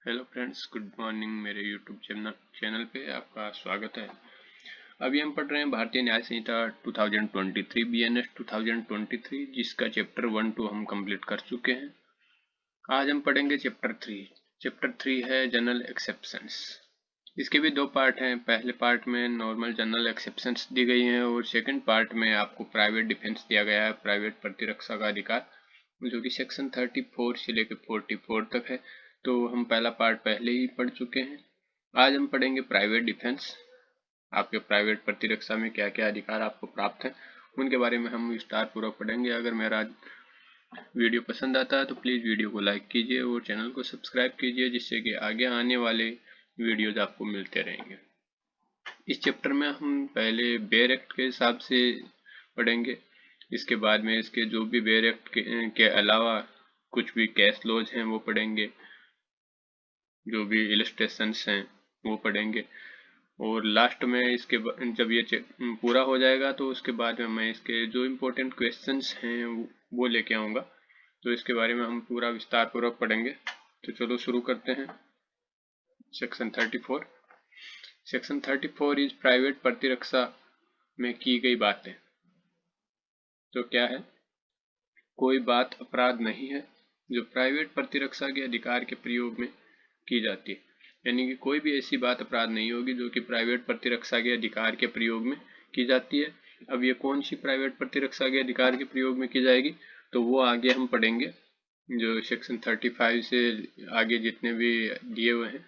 Hello friends, good morning. मेरे YouTube channel पे आपका स्वागत है। अभी हम पढ़ रहे हैं भारतीय न्याय संहिता 2023 BNS 2023, जिसका चैप्टर 1 2 हम कंप्लीट कर चुके हैं। आज हम पढ़ेंगे चैप्टर 3। चैप्टर 3 है जनरल एक्सेप्शंस। इसके भी दो पार्ट हैं। पहले पार्ट में नॉर्मल जनरल एक्सेप्शंस दी गई हैं और सेकंड पार्ट में आपको प्राइवेट डिफेंस दिया गया है, प्राइवेट प्रतिरक्षा का अधिकार, जो कि सेक्शन 34 से लेकर 44 तक है। तो हम पहला पार्ट पहले ही पढ़ चुके हैं। आज हम पढ़ेंगे प्राइवेट डिफेंस। आपके प्राइवेट प्रतिरक्षा में क्या क्या अधिकार आपको प्राप्त है, उनके बारे में हम विस्तार पूर्वक पढ़ेंगे। अगर मेरा वीडियो पसंद आता है तो प्लीज़ वीडियो को लाइक कीजिए और चैनल को सब्सक्राइब कीजिए, जिससे कि आगे आने वाले वीडियोज आपको मिलते रहेंगे। इस चैप्टर में हम पहले बेयर एक्ट के हिसाब से पढ़ेंगे। इसके बाद में इसके जो भी बेयर एक्ट के अलावा कुछ भी केस लॉज हैं वो पढ़ेंगे, जो भी इलस्ट्रेशंस हैं वो पढ़ेंगे। और लास्ट में इसके जब ये पूरा हो जाएगा तो उसके बाद में मैं इसके जो इम्पोर्टेंट क्वेश्चंस हैं वो लेके आऊँगा। तो इसके बारे में हम पूरा विस्तार पूर्वक पढ़ेंगे। तो चलो शुरू करते हैं। सेक्शन 34। सेक्शन 34 इज प्राइवेट प्रतिरक्षा में की गई बातें। तो क्या है? कोई बात अपराध नहीं है जो प्राइवेट प्रतिरक्षा के अधिकार के प्रयोग में की जाती है। यानी कि कोई भी ऐसी बात अपराध नहीं होगी जो कि प्राइवेट प्रतिरक्षा के अधिकार के प्रयोग में की जाती है। अब ये कौन सी प्राइवेट प्रतिरक्षा के अधिकार के प्रयोग में की जाएगी, तो वो आगे हम पढ़ेंगे। जो सेक्शन 35 से आगे जितने भी दिए हुए हैं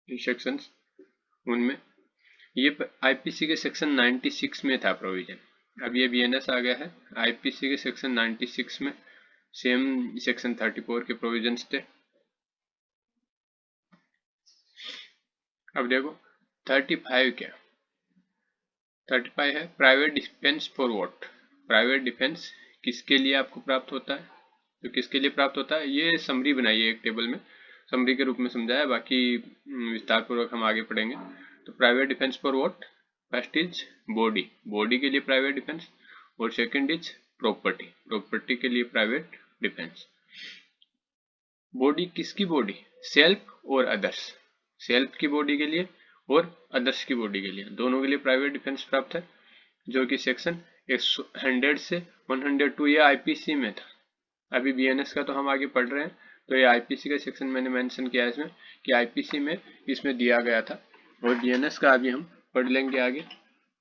सेक्शंस, उनमें ये आईपीसी के सेक्शन 96 में था प्रोविजन। अब ये बीएनएस आ गया है। आईपीसी के सेक्शन 96 में सेम सेक्शन 34 के प्रोविजंस थे। अब देखो 35 क्या? 35 है private defence for what. Private defence किसके लिए आपको प्राप्त होता है? तो किसके लिए प्राप्त होता है, ये समरी बनाई है एक टेबल में, समरी के रूप में समझाया। बाकी विस्तार पूर्वक हम आगे पढ़ेंगे। तो private defence for what? First is body, body के लिए प्राइवेट डिफेंस। और सेकंड इज प्रॉपर्टी, प्रॉपर्टी के लिए प्राइवेट डिफेंस। बॉडी किसकी बॉडी? सेल्फ और अदर्स। सेल्फ की बॉडी के लिए और अदर्स की बॉडी के लिए, दोनों के लिए प्राइवेट डिफेंस प्राप्त है, जो कि सेक्शन 100 से 102 ये आईपीसी में था। अभी बीएनएस का तो हम आगे पढ़ रहे हैं, तो ये आईपीसी का सेक्शन मैंने मेंशन किया है इसमें कि आईपीसी में इसमें दिया गया था, और बीएनएस का अभी हम पढ़ लेंगे आगे।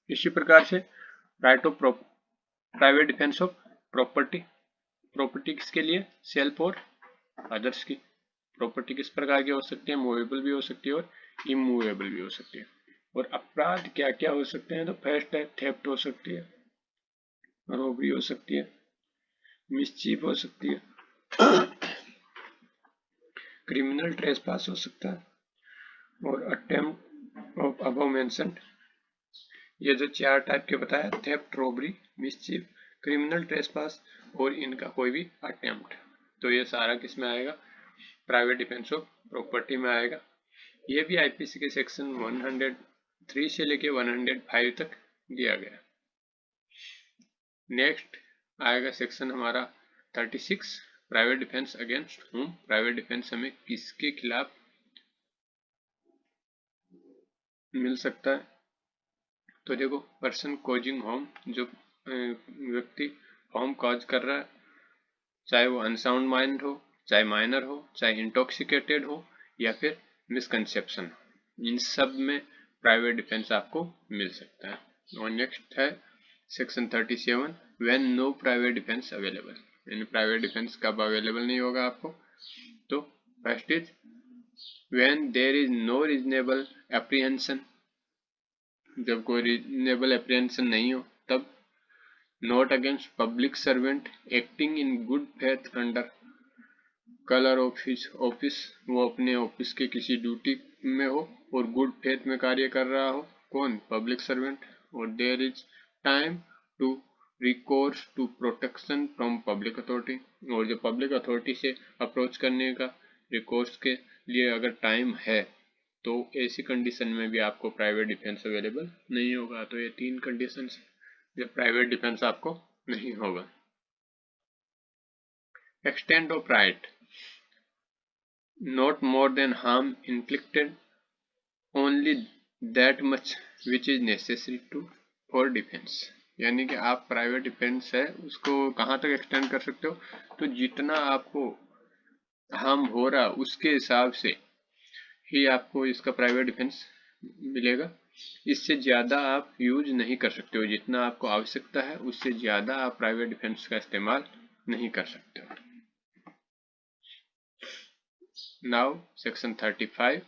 इसी प्रकार से right of private defence of property. Property किसके लिए? सेल्फ और अदर्स की। प्रॉपर्टी किस प्रकार की हो सकती है? मूवेबल भी हो सकती है और इमूवेबल भी हो सकती है। और अपराध क्या क्या हो सकते हैं? तो फर्स्ट है थेफ्ट हो सकती है, रॉबरी हो सकती है, मिसचीफ हो सकती है, क्रिमिनल ट्रेसपास हो सकता है, और अटेम्प्ट ऑफ अबव मेंशन्ड। ये जो चार टाइप के बताया, theft, robbery, mischief, criminal trespass और इनका कोई भी अटेम्प्ट, तो ये सारा किस में आएगा? प्राइवेट डिफेंस ऑफ प्रॉपर्टी में आएगा। ये भी आईपीसी के सेक्शन 103 से लेके 105 तक दिया गया। नेक्स्ट आएगा सेक्शन हमारा 36, private defence against whom. Private defence हमें किसके खिलाफ मिल सकता है? तो देखो, पर्सन कॉजिंग होम, जो व्यक्ति होम कॉज कर रहा है, चाहे वो अनसाउंड माइंड हो, चाहे माइनर हो, चाहे इंटॉक्सिकेटेड हो, या फिर मिसकंसेप्शन, इन सब में प्राइवेट डिफेंस आपको मिल सकता है। और नेक्स्ट है section 37, when no private defence available. यानी प्राइवेट डिफेंस कब अवेलेबल नहीं होगा आपको? तो first is when there is no reasonable apprehension, जब कोई रीजनेबल एप्रीहेंशन नहीं हो तब। Not against public servant acting in good faith under colour of his office, वो अपने ऑफिस के किसी ड्यूटी में हो और गुड फेथ में कार्य कर रहा हो। कौन? Public servant. और there is time to recourse to protection from public authority, और जो पब्लिक अथॉरिटी से अप्रोच करने का रिकोर्स के लिए अगर टाइम है, तो ऐसी कंडीशन में भी आपको प्राइवेट डिफेंस अवेलेबल नहीं होगा। तो ये तीन कंडीशन जब प्राइवेट डिफेंस आपको नहीं होगा। Extend of right, not more than harm inflicted, only that much which is necessary to for defense। यानी कि आप प्राइवेट डिफेंस है उसको कहाँ तक एक्सटेंड कर सकते हो, तो जितना आपको हार्म हो रहा उसके हिसाब से ही आपको इसका प्राइवेट डिफेंस मिलेगा। इससे ज़्यादा आप यूज नहीं कर सकते हो, जितना आपको आवश्यकता है उससे ज़्यादा आप प्राइवेट डिफेंस का इस्तेमाल नहीं कर सकते हो। नाउ सेक्शन 35,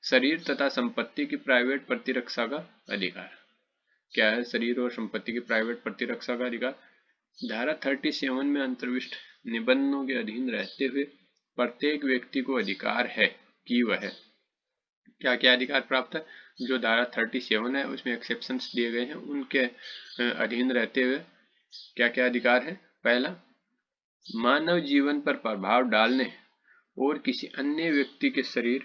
शरीर तथा संपत्ति की प्राइवेट प्रतिरक्षा का अधिकार। क्या है शरीर और संपत्ति की प्राइवेट प्रतिरक्षा का अधिकार? धारा 37 में अंतर्विष्ट निबंधों के अधीन रहते हुए प्रत्येक व्यक्ति को अधिकार है कि वह क्या क्या अधिकार प्राप्त है। जो धारा 37 है उसमें एक्सेप्शंस दिए गए हैं, उनके अधीन रहते हुए क्या क्या अधिकार है। पहला, मानव जीवन पर प्रभाव डालने और किसी अन्य व्यक्ति के शरीर,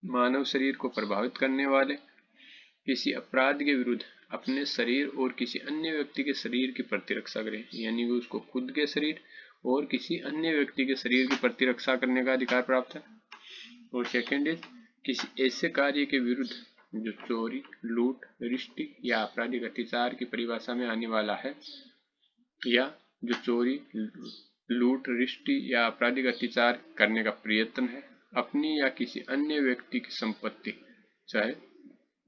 मानव शरीर को प्रभावित करने वाले किसी अपराध के विरुद्ध अपने शरीर और किसी अन्य व्यक्ति के शरीर की प्रतिरक्षा करें, यानी कि उसको खुद के शरीर और किसी अन्य व्यक्ति के शरीर की प्रतिरक्षा करने का अधिकार प्राप्त है। और सेकेंड इज, किसी ऐसे कार्य के विरुद्ध जो चोरी, लूट, रिश्ती या आपराधिक अत्याचार की परिभाषा में आने वाला है, या जो चोरी, लूट, रिश्ती या आपराधिक अत्याचार करने का प्रयत्न है, अपनी या किसी अन्य व्यक्ति की संपत्ति चाहे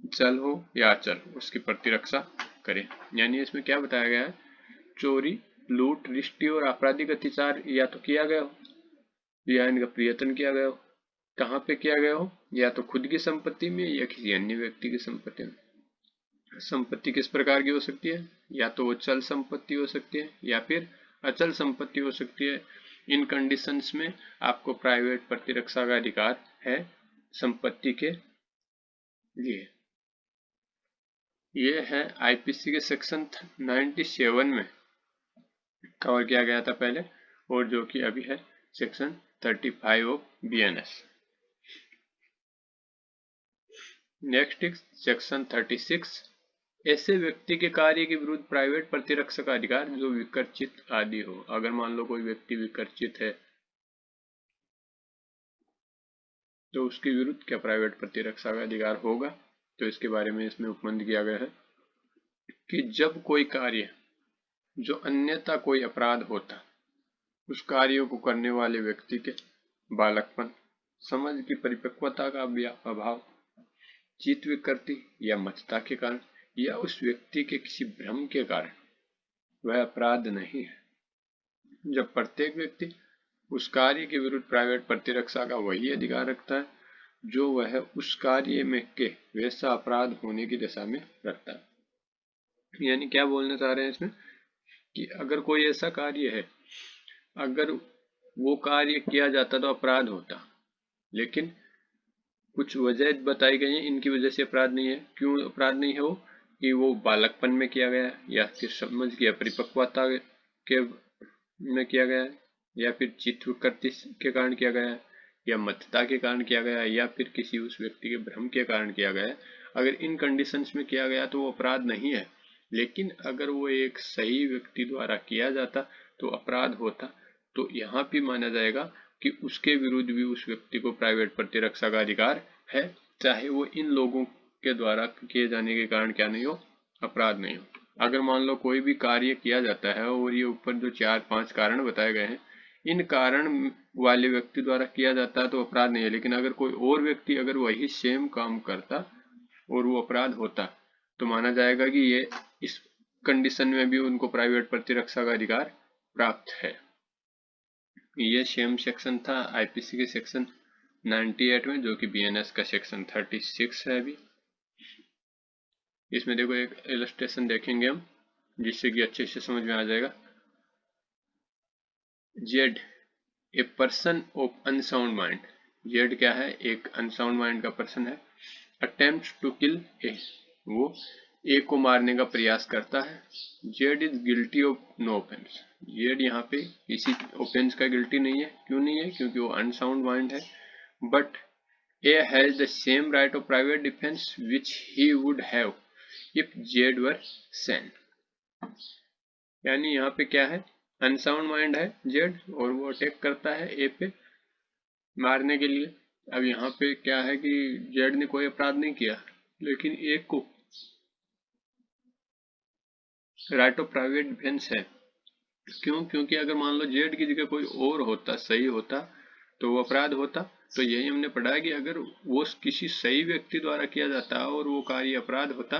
चल हो या अचल उसकी प्रतिरक्षा करें। यानी इसमें क्या बताया गया है, चोरी, लूट, रिश्ती और आपराधिक अत्याचार या तो किया गया हो या इनका प्रयत्न किया गया हो, कहाँ पे किया गया हो, या तो खुद की संपत्ति में या किसी अन्य व्यक्ति की संपत्ति में। संपत्ति किस प्रकार की हो सकती है, या तो वो चल संपत्ति हो सकती है या फिर अचल संपत्ति हो सकती है। इन कंडीशंस में आपको प्राइवेट प्रतिरक्षा का अधिकार है संपत्ति के लिए। ये है आईपीसी के सेक्शन 97 में कवर किया गया था पहले, और जो कि अभी है section 35 of BNS. Next is section 36, ऐसे व्यक्ति के कार्य के विरुद्ध प्राइवेट प्रतिरक्षा का अधिकार जो विकर्चित आदि हो। अगर मान लो कोई व्यक्ति विकर्चित है तो उसके विरुद्ध क्या प्राइवेट प्रतिरक्षा का अधिकार होगा, तो इसके बारे में इसमें उपबंध किया गया है कि जब कोई कार्य जो अन्यथा कोई अपराध होता, उस कार्यों को करने वाले व्यक्ति के बालकपन, समझ की परिपक्वता का अभाव, चित्त विकृति या मत्तता के कारण, या उस व्यक्ति के किसी भ्रम के कारण वह अपराध नहीं है। जब प्रत्येक व्यक्ति उस कार्य के विरुद्ध प्राइवेट प्रतिरक्षा का वही अधिकार रखता है जो वह उस कार्य में के वैसा अपराध होने की दशा में रखता है। यानी क्या बोलना चाह रहे हैं इसमें कि अगर कोई ऐसा कार्य है, अगर वो कार्य किया जाता तो अपराध होता, लेकिन कुछ वजह बताई गई है इनकी वजह से अपराध नहीं है। क्यों अपराध नहीं है वो, कि वो बालकपन में किया गया या फिर समझ की परिपक्वता के में किया गया है, या फिर चित्त विकृति के कारण किया गया है, या मत्तता के कारण किया गया है, या फिर किसी उस व्यक्ति के भ्रम के कारण किया गया है। अगर इन कंडीशंस में किया गया तो वो अपराध नहीं है, लेकिन अगर वो एक सही व्यक्ति द्वारा किया जाता तो अपराध होता। तो यहाँ भी माना जाएगा कि उसके विरुद्ध भी उस व्यक्ति को प्राइवेट प्रतिरक्षा का अधिकार है, चाहे वो इन लोगों के द्वारा किए जाने के कारण क्या नहीं हो, अपराध नहीं हो। अगर मान लो कोई भी कार्य किया जाता है और ये ऊपर जो 4-5 कारण बताए गए हैं, इन कारण वाले व्यक्ति द्वारा किया जाता है तो अपराध नहीं है, लेकिन अगर कोई और व्यक्ति अगर वही सेम काम करता और वो अपराध होता तो माना जाएगा कि ये इस कंडीशन में भी उनको प्राइवेट प्रतिरक्षा का अधिकार प्राप्त है। ये सेम सेक्शन था आईपीसी के सेक्शन 98 में, जो कि बीएनएस का सेक्शन 36 है। अभी इसमें देखो एक इलस्ट्रेशन देखेंगे हम, जिससे कि अच्छे से समझ में आ जाएगा। Z, a person of unsound mind. Z क्या है, एक अनसाउंड माइंड का पर्सन है। अटेम्प्ट टू किल ए, वो ए को मारने का प्रयास करता है। Z is guilty of no offence. Z यहाँ पे किसी ऑफेंस का गिल्टी नहीं है। क्यों नहीं है, क्योंकि वो अनसाउंड माइंड है। But A has the same right of private defence which he would have if Z were sane. यानी यहाँ पे क्या है, अनसाउंड माइंड है जेड और वो अटैक करता है ए पे, मारने के लिए। अब यहाँ पे क्या है कि जेड ने कोई अपराध नहीं किया, लेकिन एक को राइट ऑफ प्राइवेट डिफेंस है। क्यों? क्योंकि अगर मान लो जेड की जगह कोई और होता, सही होता, तो वो अपराध होता। तो यही हमने पढ़ा है कि अगर वो किसी सही व्यक्ति द्वारा किया जाता और वो कार्य अपराध होता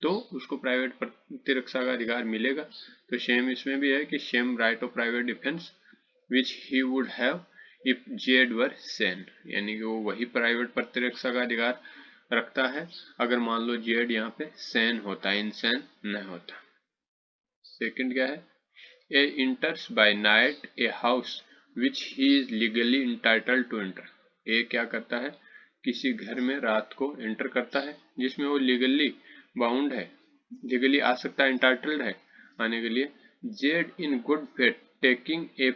तो उसको प्राइवेट प्रतिरक्षा का अधिकार मिलेगा। तो सेम इसमें भी है कि same right of private defence which he would have if Z were sane, यानी कि वो वही प्राइवेट प्रतिरक्षा का अधिकार रखता है अगर मान लो जेड यहाँ पे सेन होता, इनसेन न होता। सेकंड क्या है? A enters by night a house which he is legally entitled to enter. A क्या करता है? किसी घर में रात को एंटर करता है जिसमें वो लीगली बाउंड है, लीगली आ सकता है, इंटाइटल्ड है आने के लिए। Z in good faith taking A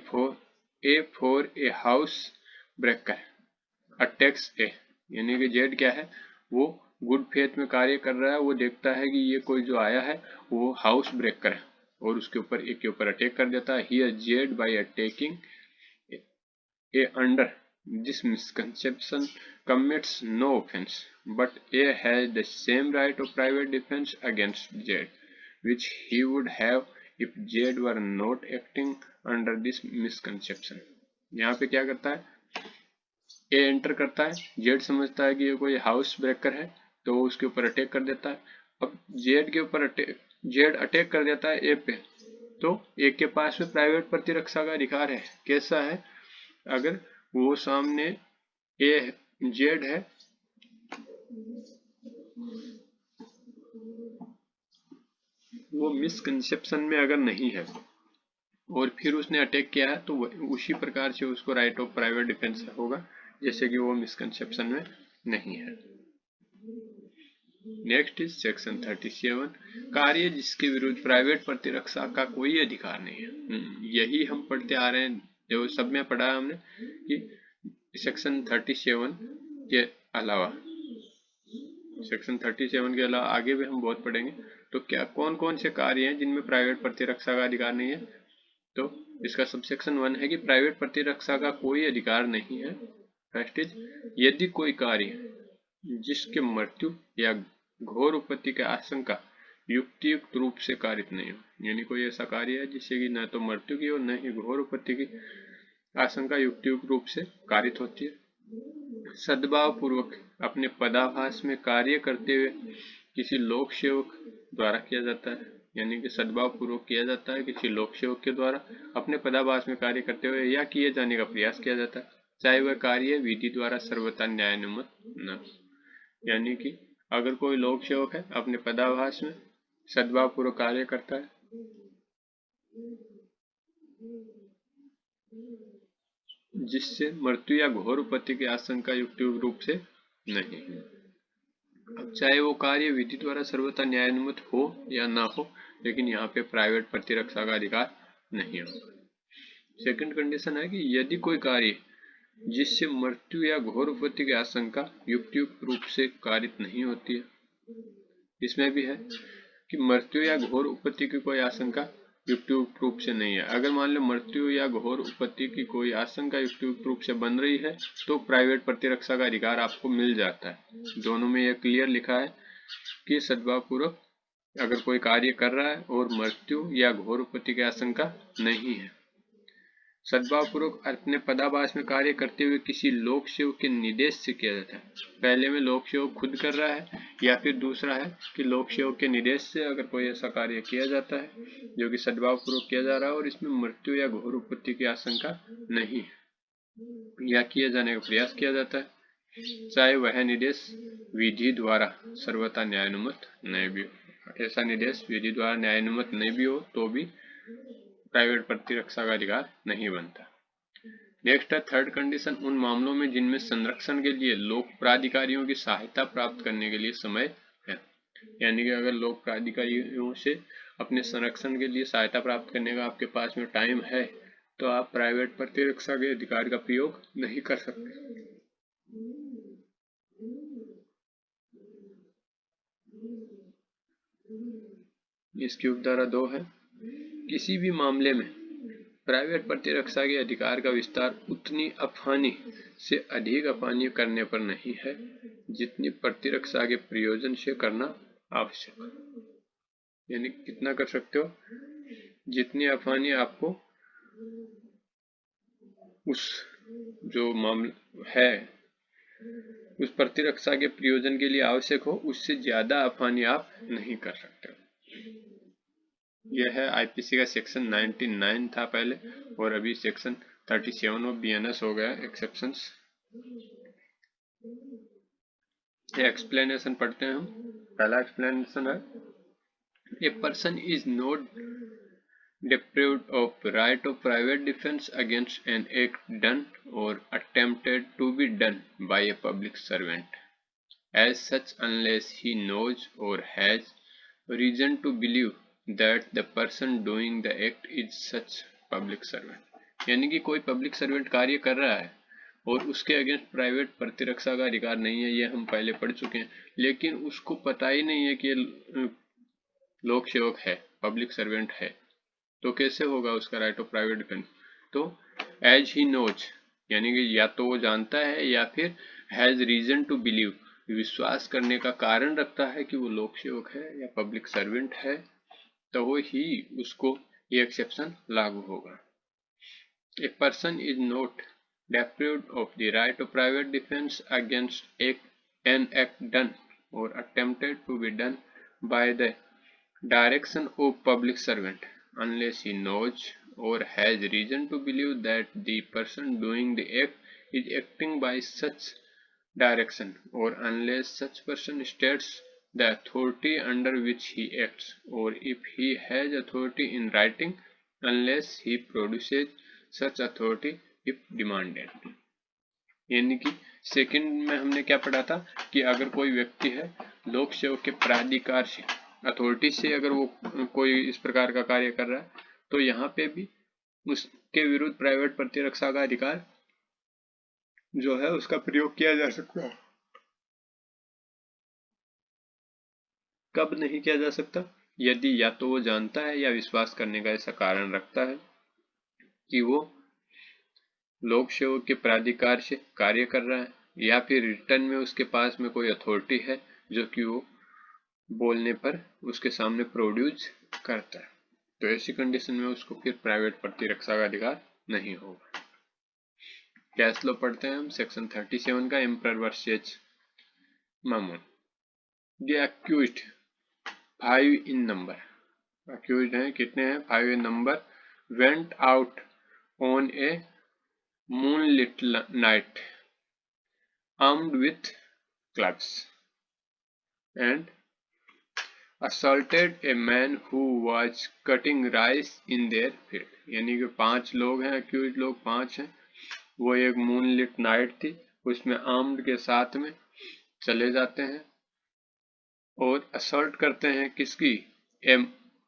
for a house breaker attacks A, यानी कि जेड क्या है? वो गुड फेथ में कार्य कर रहा है, वो देखता है कि ये कोई जो आया है वो हाउस ब्रेकर है और उसके ऊपर एक के ऊपर अटैक कर देता है। Here Z by attacking A under this misconception commits no offence but A has the same right of private defence against Z which he would have if Z were not acting under this misconception. यहाँ पे क्या करता है? ए enter करता है, Z समझता है कि ये कोई हाउस ब्रेकर है तो वो उसके ऊपर अटैक कर देता है। अब जेड के ऊपर जेड अटैक कर देता है ए पे, तो ए के पास में प्राइवेट प्रतिरक्षा का अधिकार है। कैसा है? अगर वो सामने ए जेड है, वो मिसकंसेप्शन में अगर नहीं है और फिर उसने अटैक किया है तो उसी प्रकार से उसको राइट ऑफ प्राइवेट डिफेंस होगा जैसे कि वो मिसकंसेप्शन में नहीं है। नेक्स्ट इज सेक्शन 37, कार्य जिसके विरुद्ध प्राइवेट प्रतिरक्षा का कोई अधिकार नहीं है। यही हम पढ़ते आ रहे हैं, जो सब में पढ़ा है हमने कि सेक्शन 37 के अलावा, सेक्शन 37 के अलावा आगे भी हम बहुत पढ़ेंगे। तो क्या कौन कौन से कार्य हैं जिनमें प्राइवेट प्रतिरक्षा का अधिकार नहीं है? तो इसका सबसेक्शन 1 है कि प्राइवेट प्रतिरक्षा का कोई अधिकार नहीं है। फर्स्ट इज, यदि कोई कार्य जिसके मृत्यु या घोर उपत्ति की आशंका युक्तियुक्त रूप से कारित नहीं हो, यानी कोई ऐसा कार्य है जिससे कि न तो मृत्यु की और न ही घोर उपत्ति की आशंका युक्तियुक्त रूप से कारित होती है। सद्भाव पूर्वक अपने पदाभास में कार्य करते हुए किसी लोक सेवक द्वारा किया जाता है, यानी कि सद्भाव पूर्वक किया जाता है किसी लोक सेवक के द्वारा अपने पदाभास में कार्य करते हुए या किए जाने का प्रयास किया जाता है, चाहे वह कार्य विधि द्वारा सर्वथा न्यायानुमत न हो। यानी कि अगर कोई लोक सेवक है अपने पदाभास में सद्भाव पूर्वक कार्य करता है जिससे मृत्यु या घोर उपत्ति की आशंका युक्त रूप से नहीं है। अब चाहे वो कार्य विधि द्वारा सर्वथा न्यायानुमत हो या ना हो, लेकिन यहाँ पे प्राइवेट प्रतिरक्षा का अधिकार नहीं होगा। सेकंड कंडीशन है कि यदि कोई कार्य जिससे मृत्यु या घोर उपत्ति की आशंका युक्तियुक्त रूप से कारित नहीं होती है, इसमें भी है कि मृत्यु या घोर उपत्ति की कोई आशंका युक्तियुक्त रूप से नहीं है। अगर मान लो मृत्यु या घोर उपत्ति की कोई आशंका युक्तियुक्त रूप से बन रही है तो प्राइवेट प्रतिरक्षा का अधिकार आपको मिल जाता है। दोनों में यह क्लियर लिखा है कि सद्भावपूर्वक अगर कोई कार्य कर रहा है और मृत्यु या घोर उपत्ति की आशंका नहीं है, सद्भावपूर्वक अपने पदाभास में कार्य करते हुए किसी लोक सेवक के निर्देश से किया जाता है। पहले में लोक सेवक खुद कर रहा है या फिर दूसरा है कि लोक सेवक के निर्देश से अगर कोई ऐसा कार्य किया जाता है जो कि सद्भावपूर्वक किया जा रहा है और इसमें मृत्यु या घोर उपत्ति की आशंका नहीं है या किए जाने का प्रयास किया जाता है, चाहे वह निर्देश विधि द्वारा सर्वथा न्यायानुमत नहीं भी हो। ऐसा निर्देश विधि द्वारा न्यायानुमत नहीं भी हो तो भी प्राइवेट प्रतिरक्षा का अधिकार नहीं बनता। नेक्स्ट है थर्ड कंडीशन, उन मामलों में जिनमें संरक्षण के लिए लोक प्राधिकारियों की सहायता प्राप्त करने के लिए समय है। यानी कि अगर लोक प्राधिकारियों से अपने संरक्षण के लिए सहायता प्राप्त करने का आपके पास में टाइम है तो आप प्राइवेट प्रतिरक्षा के अधिकार का प्रयोग नहीं कर सकते। इसकी उपधारा 2 है, किसी भी मामले में प्राइवेट प्रतिरक्षा के अधिकार का विस्तार उतनी अफानी से अधिक अफानी करने पर नहीं है जितनी प्रतिरक्षा के प्रयोजन से करना आवश्यक। यानी कितना कर सकते हो, जितनी अफानी आपको उस जो मामला है उस प्रतिरक्षा के प्रयोजन के लिए आवश्यक हो, उससे ज्यादा अफानी आप नहीं कर सकते। यह है आईपीसी का सेक्शन 99 था पहले, और अभी सेक्शन 37 ऑफ बीएनएस हो गया एक्सेप्शंस। एक्सप्लेनेशन पढ़ते हैं हम। पहला एक्सप्लेनेशन है, a person is not deprived of right of private defense against an act done or attempted to be done by a public servant as such unless he knows or has reason to believe that the person doing the act is such public servant। यानी कि कोई public servant कार्य कर रहा है और उसके against private प्रतिरक्षा का अधिकार नहीं है, ये हम पहले पढ़ चुके हैं, लेकिन उसको पता ही नहीं है कि ये लोक सेवक है, पब्लिक सर्वेंट है, तो कैसे होगा उसका राइट ऑफ प्राइवेट डिफेंस। तो एज ही नोज, यानी कि या तो वो जानता है या फिर हैज रीजन टू बिलीव, विश्वास करने का कारण रखता है कि वो लोक सेवक है या पब्लिक सर्वेंट है, तो वो ही उसको ये एक्सेप्शन लागू होगा। A person is not deprived of the right of private defense against an act done or attempted to be done by the direction of public servant unless he knows or has reason to believe that the person doing the act is acting by such direction, or unless such person states the authority under which he acts, or if he has authority in writing, unless he produces such authority if demanded। यानी कि second में हमने क्या पढ़ा था कि अगर कोई व्यक्ति है लोक सेवक के प्राधिकार से, अथॉरिटी से अगर वो कोई इस प्रकार का कार्य कर रहा है, तो यहाँ पे भी उसके विरुद्ध प्राइवेट प्रतिरक्षा का अधिकार जो है उसका प्रयोग किया जा सकता है। कब नहीं किया जा सकता, यदि या तो वो जानता है या विश्वास करने का ऐसा कारण रखता है कि वो लोक सेवक के प्राधिकार से कार्य कर रहा है, या फिर रिटर्न में उसके पास में कोई अथॉरिटी है जो कि वो बोलने पर उसके सामने प्रोड्यूस करता है, तो ऐसी कंडीशन में उसको फिर प्राइवेट प्रतिरक्षा का अधिकार नहीं होगा। केस लॉ पढ़ते हैं हम, सेक्शन 37 का, emperor versus Mamun. The accused 5 in number, accused हैं कितने हैं, 5 in number, went out on a moonlit night armed with clubs and assaulted a man who was cutting rice in their field। यानी कि 5 लोग हैं, अक्यूज लोग 5 हैं, वो एक मूनलिट नाइट थी, उसमें आर्म्ड के साथ में चले जाते हैं और असॉल्ट करते हैं किसकी, a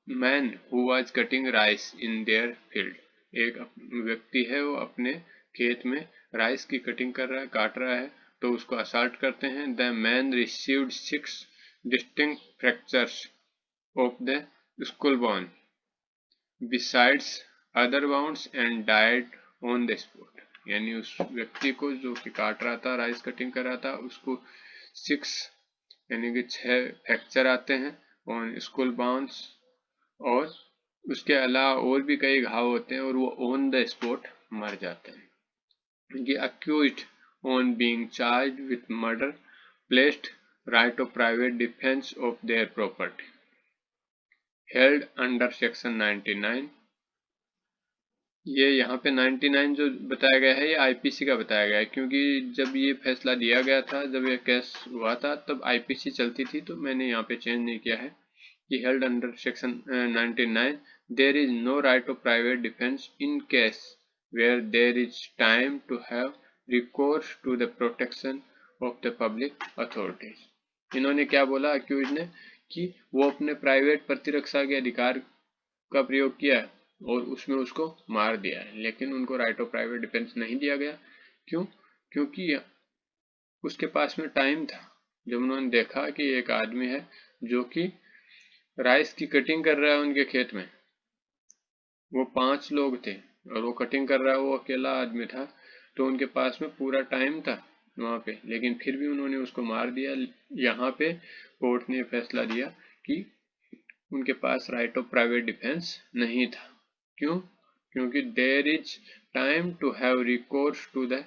man who was cutting rice in their field. एक व्यक्ति है वो अपने खेत में राइस की कटिंग कर रहा है, काट रहा है, तो उसको असॉल्ट करते हैं। The man received 6 distinct fractures of the school bone besides other bounds and died on the spot. यानी उस व्यक्ति को जो कि काट रहा था, राइस कटिंग कर रहा था, उसको 6 यानी कि 6 फ्रैक्चर आते हैं ऑन स्कूल बाउंड्स, और उसके अलावा और भी कई घाव होते हैं और वो ऑन द स्पॉट मर जाते हैं। The accused, on being charged with murder, placed right of private defense of their property, held under section 99। ये यहाँ पे 99 जो बताया गया है ये आईपीसी का बताया गया है, क्योंकि जब ये फैसला दिया गया था, जब ये केस हुआ था, तब आईपीसी चलती थी, तो मैंने यहाँ पे चेंज नहीं किया है कि held under section 99 there is no right of private defense in case where there is time to have recourse to the protection of the public authorities। इन्होंने क्या बोला अक्यूज ने कि वो अपने प्राइवेट प्रतिरक्षा के अधिकार का प्रयोग किया है और उसमें उसको मार दिया है, लेकिन उनको राइट ऑफ प्राइवेट डिफेंस नहीं दिया गया। क्यों? क्योंकि उसके पास में टाइम था जब उन्होंने देखा कि एक आदमी है जो कि राइस की कटिंग कर रहा है उनके खेत में, वो 5 लोग थे, और वो कटिंग कर रहा है, वो अकेला आदमी था, तो उनके पास में पूरा टाइम था वहाँ पे, लेकिन फिर भी उन्होंने उसको मार दिया। यहाँ पे कोर्ट ने फैसला दिया कि उनके पास राइट ऑफ प्राइवेट डिफेंस नहीं था। क्यों? क्योंकि there is time to have recourse to the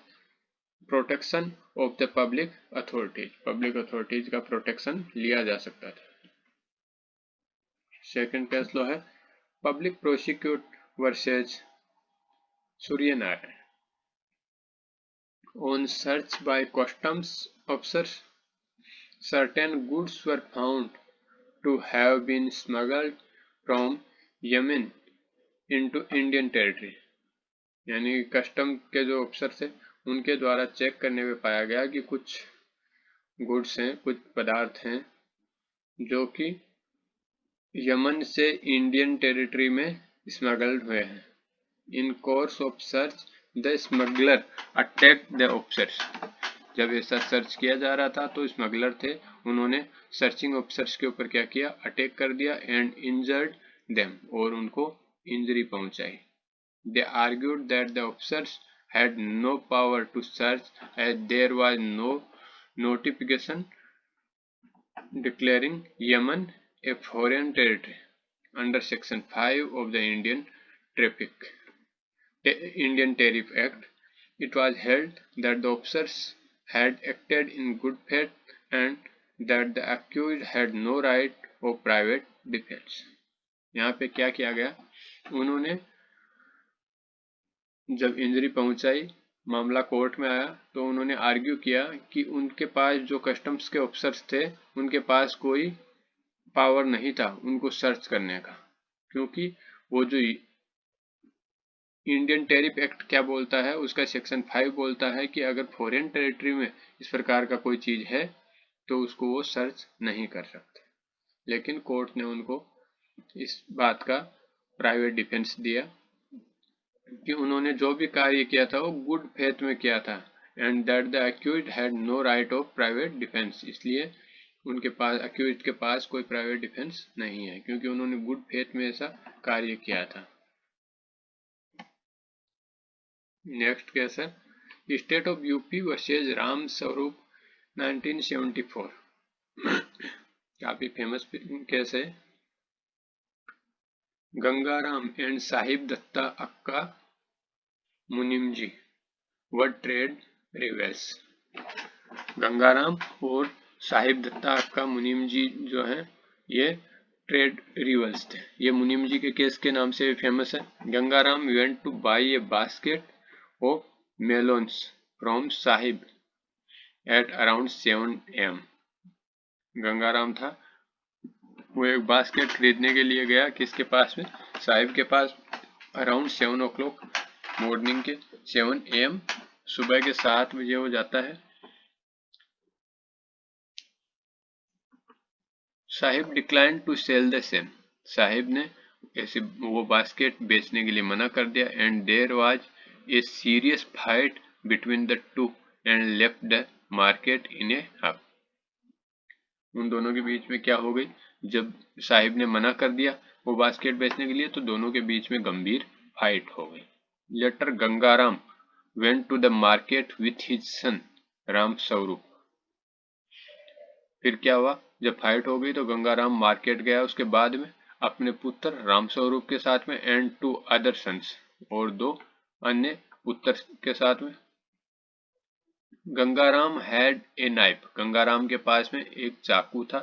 protection of the public authorities का प्रोटेक्शन लिया जा सकता था। सेकंड केस लॉ है public prosecutor versus Suryanarayana. On search by customs officers, certain goods were found to have been smuggled from Yemen into Indian territory। यानी custom के जो अफसर थे उनके द्वारा चेक करने में पाया गया कि कुछ गुड्स हैं, कुछ पदार्थ हैं जो कि यमन से इंडियन टेरिटरी में स्मगल्ड हुए हैं। In course of search the smuggler attack the officers. जब ऐसा सर्च किया जा रहा था तो स्मगलर थे, उन्होंने सर्चिंग ऑफिसर्स के ऊपर क्या किया, अटैक कर दिया एंड इंजर्ड देम, और उनको इंजरी पहुंचाई। They argued that the officers had no power to search as there was no notification declaring Yemen a foreign territory under Section 5 of the Indian Tariff Act. It was held that the officers had acted in good faith and that the accused had no right of private defense। यहाँ पे क्या किया गया, उन्होंने जब injury पहुंचाई, मामला court में आया, तो उन्होंने आर्ग्यू किया कि उनके पास जो कस्टम्स के ऑफिसर्स थे उनके पास कोई पावर नहीं था उनको सर्च करने का, क्योंकि वो जो इंडियन टैरिफ एक्ट क्या बोलता है, उसका सेक्शन 5 बोलता है कि अगर फॉरेन टेरिटरी में इस प्रकार का कोई चीज है तो उसको वो सर्च नहीं कर सकते। लेकिन कोर्ट ने उनको इस बात का प्राइवेट डिफेंस दिया कि उन्होंने जो भी कार्य किया था वो गुड फेथ में किया था and that the accused had no right of private defence. इसलिए उनके पास, अक्यूज्ड के पास कोई प्राइवेट डिफेंस नहीं है क्योंकि उन्होंने गुड फेथ में ऐसा कार्य किया था। नेक्स्ट केस है state of UP versus Ram Swaroop 1974। काफी फेमस केस है। गंगाराम एंड साहिब दत्ता अक्का मुनिमजी वर ट्रेड रिवेल्स। गंगाराम और साहिब दत्ता अक्का मुनिमजी जो है ये ट्रेड रिवल्स थे। ये मुनिमजी के केस के नाम से फेमस है। Gangaram went to buy a basket of melons from Sahib at around 7 AM। Gangaram था, वो एक बास्केट खरीदने के लिए गया, किसके पास में, साहिब के पास, अराउंड 7 o'clock मॉर्निंग के 7 AM, सुबह के 7 बजे वो जाता है। Sahib decline to sell the same. Sahib ने ऐसे वो बास्केट बेचने के लिए मना कर दिया and there was a serious fight between the two and left the market in a huff. उन दोनों के बीच में क्या हो गई, जब साहिब ने मना कर दिया वो बास्केट बेचने के लिए तो दोनों के बीच में गंभीर फाइट हो गई। Later Gangaram went to the market with his son Ram Swaroop. फिर क्या हुआ, जब फाइट हो गई तो गंगाराम मार्केट गया, उसके बाद में अपने पुत्र राम स्वरूप के साथ में एंड 2 अदर सन्स, और 2 अन्य पुत्र के साथ में। Gangaram had a knife. Gangaram के पास में एक चाकू था।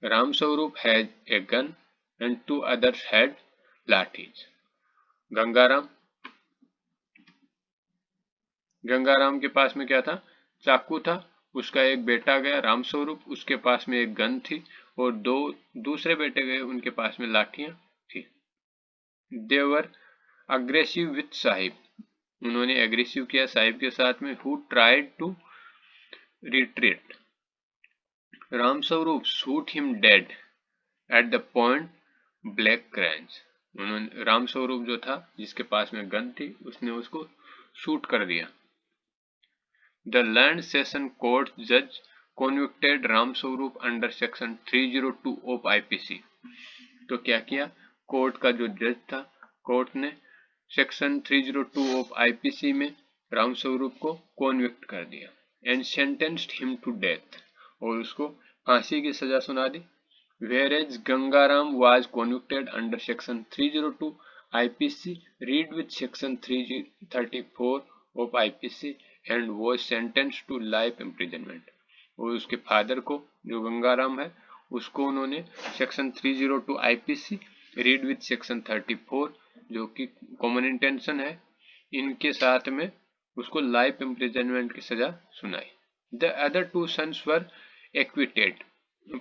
Ram Swaroop had a gun and 2 others had lathis. Gangaram के पास में क्या था, चाकू था, उसका एक बेटा गया राम स्वरूप, उसके पास में एक गन थी, और 2 दूसरे बेटे गए, उनके पास में लाठियां थी। They were aggressive with Sahib. उन्होंने एग्रेसिव किया साहिब के साथ में। Who tried to retreat. Ram Swaroop shoot him dead at the point blank crunch. उन्होंने, राम स्वरूप जो था जिसके पास में गन थी, उसने उसको शूट कर दिया। The Land Session Court judge convicted Ram Swaroop under section 302 of IPC। तो क्या किया, कोर्ट का जो जज था, कोर्ट ने सेक्शन 302 ऑफ आईपीसी में रामस्वरूप को कॉन्विक्ट कर दिया and sentenced him to death, और उसको फांसी की सजा सुना दी। Whereas Gangaram was convicted under section 302 IPC, read with section 334 of IPC and was sentenced to life imprisonment। और उसके फादर को, जो गंगाराम है, उसको उन्होंने section 302 IPC read with section 34, जो कि कॉमन इंटेंशन है, इनके साथ में उसको लाइफ इम्प्रिजनमेंट की सजा सुनाई। The other two sons were acquitted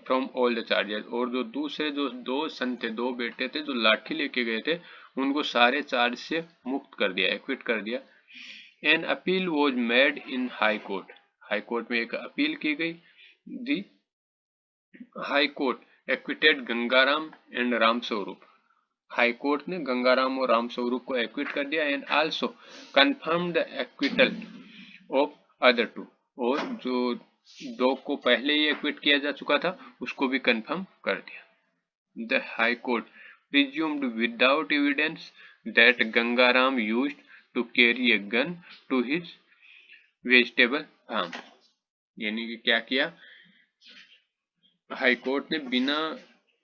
from all the charges, और जो दूसरे जो दो सन थे, दो बेटे थे जो लाठी लेके गए थे, उनको सारे चार्ज से मुक्त कर दिया, एक्विट कर दिया। An appeal was made in high court, high court में एक अपील की गई। The high court acquitted Gangaram and Ramswaroop, high court ने गंगाराम और रामस्वरूप को एक्विट कर दिया। And also confirm the acquittal of other two, और जो दो को पहले ही एक्विट किया जा चुका था उसको भी कंफर्म कर दिया। The high court presumed without evidence that Gangaram used to carry a gun to his vegetable farm, यानी कि क्या किया, हाई कोर्ट ने बिना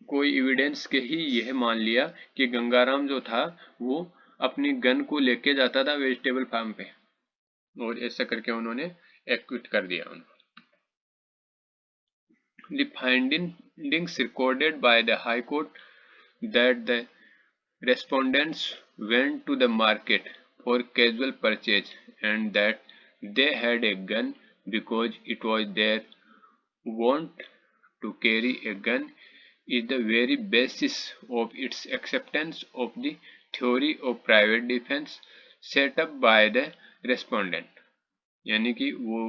कोई एविडेंस के ही यह मान लिया कि गंगाराम जो था वो अपनी गन को लेके जाता था वेजिटेबल फार्म पे, और ऐसा करके उन्होंने एक्विट कर दिया उनको। The findings recorded by the High Court that the respondents went to the market for casual purchase and that they had a gun because it was their wont to carry a gun is the very basis of its acceptance of the theory of private defense set up by the respondent। यानी कि वो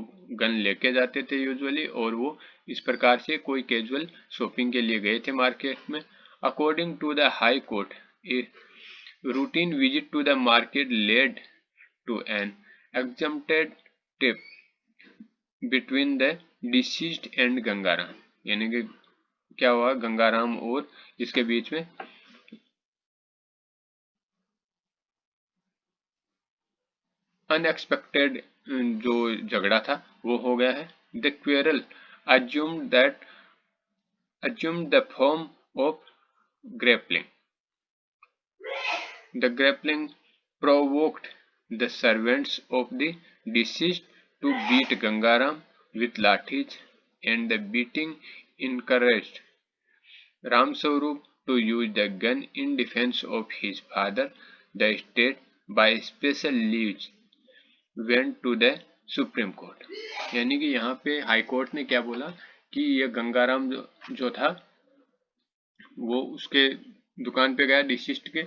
gun लेके जाते थे usually, और वो इस प्रकार से कोई कैजुअल शॉपिंग के लिए गए थे मार्केट में। According to the high court, a routine visit to the market led to an exempted trip between the deceased and Gangaram, यानी कि क्या हुआ, गंगाराम और इसके बीच में अनएक्सपेक्टेड जो झगड़ा था वो हो गया है। The quarrel assumed the form of grappling. The grappling provoked the servants of the deceased to beat Gangaram with lathis, and the beating encouraged Ramswarup to use the gun in defense of his father. The state by special leave went to the supreme court, यानी कि यहाँ पे high court ने क्या बोला कि ये गंगाराम जो था वो उसके दुकान पे गया डिसिस्ट के,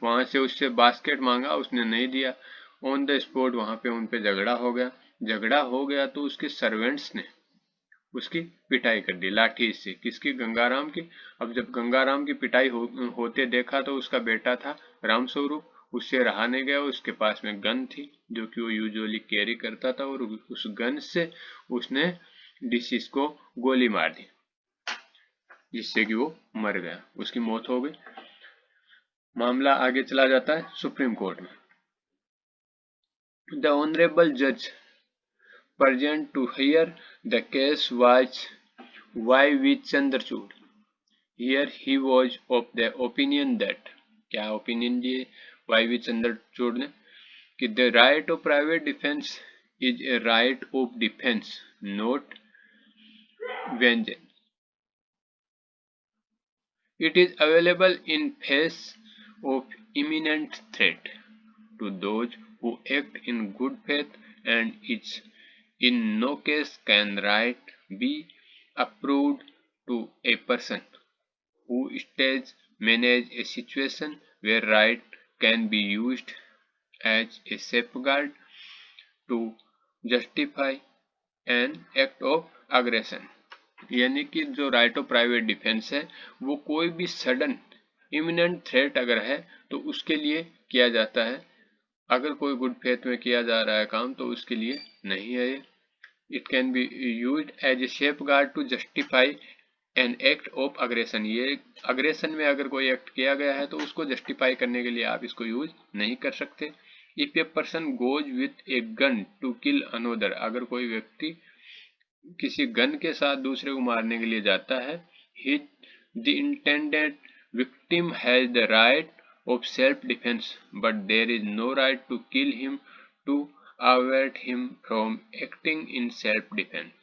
वहां से उससे बास्केट मांगा, उसने नहीं दिया। ऑन द स्पॉट वहां पे उन पे झगड़ा हो गया तो उसके सर्वेंट्स ने उसकी पिटाई कर दी लाठी से। किसकी? गंगाराम की। अब जब गंगाराम की पिटाई होते देखा तो उसका बेटा था रामस्वरूप, उससे रहा नहीं गया, उसके पास में गन थी जो कि वो यूजुअली कैरी करता था, और उस गन से उसने डिसीज को गोली मार दी जिससे कि वो मर गया, उसकी मौत हो गई। मामला आगे चला जाता है सुप्रीम कोर्ट में। द ऑनरेबल जज present to hear the case was Y.V. Chandrachud. Here he was of the opinion that, क्या opinion दिए Y.V. Chandrachud ने, कि the right of private defense is a right of defense, not vengeance. It is available in face of imminent threat to those who act in good faith, and is in no case can right be approved to a person who stays manage a situation where right can be used as a safeguard to justify an act of aggression। यानी कि जो right of private defence है वो कोई भी sudden imminent threat अगर है तो उसके लिए किया जाता है, अगर कोई गुड फेथ में किया जा रहा है काम तो उसके लिए नहीं है ये। It can be used as a safeguard to justify an act of aggression, ये अग्रेशन में अगर कोई एक्ट किया गया है तो उसको जस्टिफाई करने के लिए आप इसको यूज नहीं कर सकते। If a person goes with a gun to kill another, अगर कोई व्यक्ति किसी गन के साथ दूसरे को मारने के लिए जाता है, he the intended victim has the right of self-defense, but there is no right to kill him to avert him from acting in self-defense.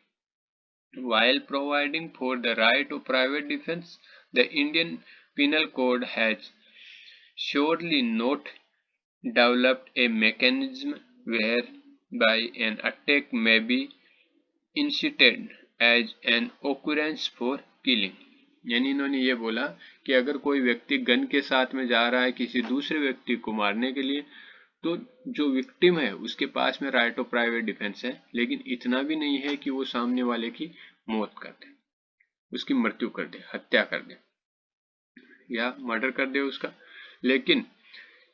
While providing for the right of private defense, the Indian Penal Code has surely not developed a mechanism whereby an attack may be incited as an occurrence for killing. यानी इन्होंने ये बोला कि अगर कोई व्यक्ति gun के साथ में जा रहा है किसी दूसरे व्यक्ति को मारने के लिए, तो जो विक्टिम है उसके पास में राइट ऑफ प्राइवेट डिफेंस है, लेकिन इतना भी नहीं है कि वो सामने वाले की मौत कर दे, उसकी मृत्यु कर दे, हत्या कर दे या मर्डर कर दे उसका। लेकिन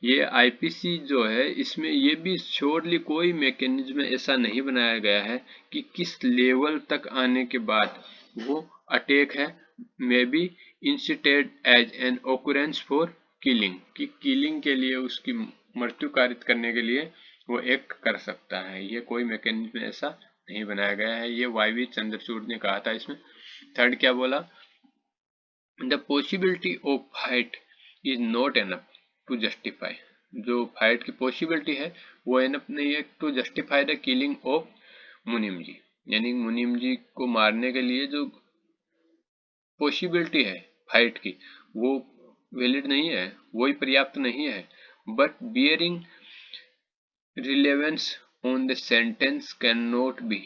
ये आईपीसी जो है इसमें ये भी श्योरली कोई मैकेनिज्म ऐसा नहीं बनाया गया है कि किस लेवल तक आने के बाद वो अटैक है may be incited as an occurrence for killing, कि किलिंग के लिए उसकी मृत्यु कारित करने के लिए वो एक्ट कर सकता है। ये कोई मैकेनिज्म ऐसा नहीं बनाया गया है, ये वाईवी चंद्रचूड़ ने कहा था इसमें। थर्ड क्या बोला, the possibility of fight is not enough to justify, जो फाइट की पॉसिबिलिटी है वो एनफ नहीं है to justify the killing of मुनीम जी, यानी मुनीम जी को मारने के लिए जो पॉसिबिलिटी है फाइट की वो वैलिड नहीं है, वही पर्याप्त नहीं है। But bearing relevance on the sentence can not be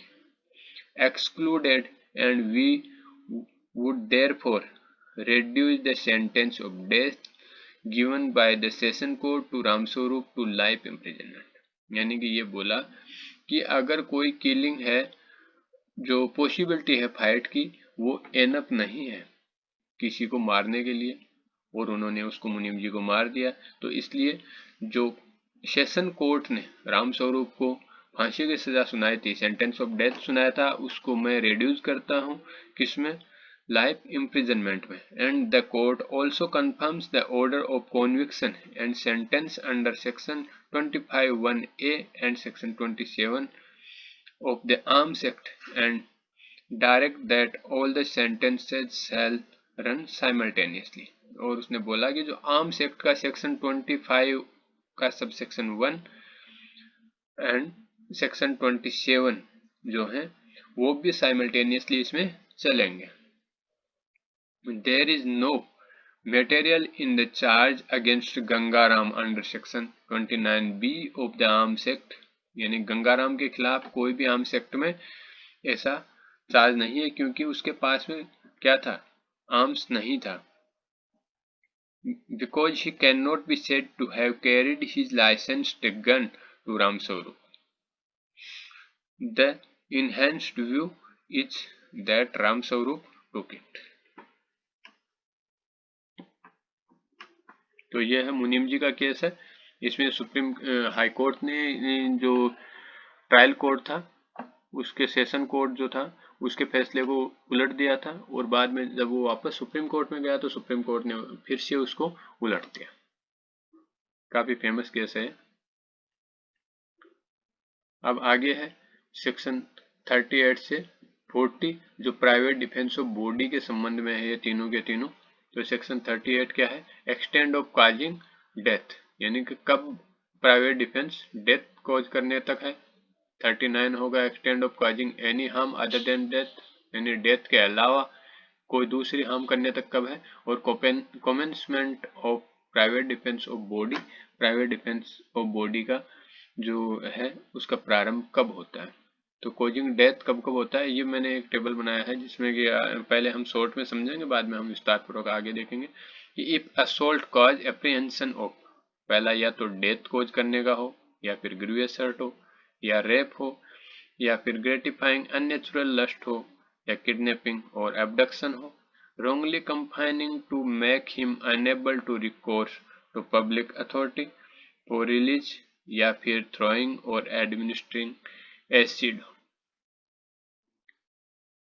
excluded and we would therefore reduce the sentence of death given by the session court to Ramswaroop to life imprisonment। यानी कि ये बोला कि अगर कोई किलिंग है जो पॉसिबिलिटी है फाइट की वो एनफ नहीं है किसी को मारने के लिए, और उन्होंने उसको मुनीम जी को मार दिया, तो इसलिए जो सेशन कोर्ट ने रामस्वरूप को फांसी की सजा सुनाई थी, सेंटेंस ऑफ डेथ सुनाया था, उसको मैं रिड्यूस करता हूँ किसमें, लाइफ इम्प्रिजनमेंट में। And the court also confirms the order of conviction and sentence under section 25(1)(a and section 27 of the Arms Act and direct that all the sentences shall run simultaneously। और उसने बोला कि जो arms act का section 25 का subsection 1 and section 27 जो है वो भी साइमल्टेनियसली इसमें चलेंगे। There is no material in the charge against Gangaram under section 29B of the Arms Act, यानी गंगाराम के खिलाफ कोई भी आर्म्स एक्ट में ऐसा चार्ज नहीं है क्योंकि उसके पास में क्या था, आर्म्स नहीं था। because he cannot be said to have carried his licensed gun to Ramswaroop. the enhanced view is that Ramswaroop took it। तो यह है मुनीम जी का केस है। इसमें सुप्रीम हाई कोर्ट ने जो ट्रायल कोर्ट था उसके सेशन कोर्ट जो था उसके फैसले को उलट दिया था, और बाद में जब वो वापस सुप्रीम कोर्ट में गया तो सुप्रीम कोर्ट ने फिर से उसको उलट दिया। काफी फेमस केस है। अब आगे है सेक्शन 38 से 40 जो प्राइवेट डिफेंस ऑफ बॉडी के संबंध में है, ये तीनों के तीनों। तो सेक्शन 38 क्या है, एक्सटेंड ऑफ काजिंग डेथ, यानी कि कब प्राइवेट डिफेंस डेथ कॉज करने तक है। 39 होगा extend of causing any harm other than death, यानी डेथ के अलावा कोई दूसरी हार्म करने तक कब है। और commencement of private defence of body, private defence of body का जो है उसका प्रारंभ कब होता है। तो कॉजिंग डेथ कब कब होता है, ये मैंने एक टेबल बनाया है जिसमें कि पहले हम शॉर्ट में समझेंगे, बाद में हम विस्तारपूर्वक आगे देखेंगे कि if assault cause apprehension of, पहला या तो डेथ कॉज करने का हो, या फिर ग्रीवियस हर्ट हो, या रेप हो, या फिर ग्रेटिफाइंग अननेचुरल लस्ट हो, या किडनैपिंग और एब्डक्शन हो, wrongly confining to make him unable to recourse to public authority for release, या फिर throwing और administering acid।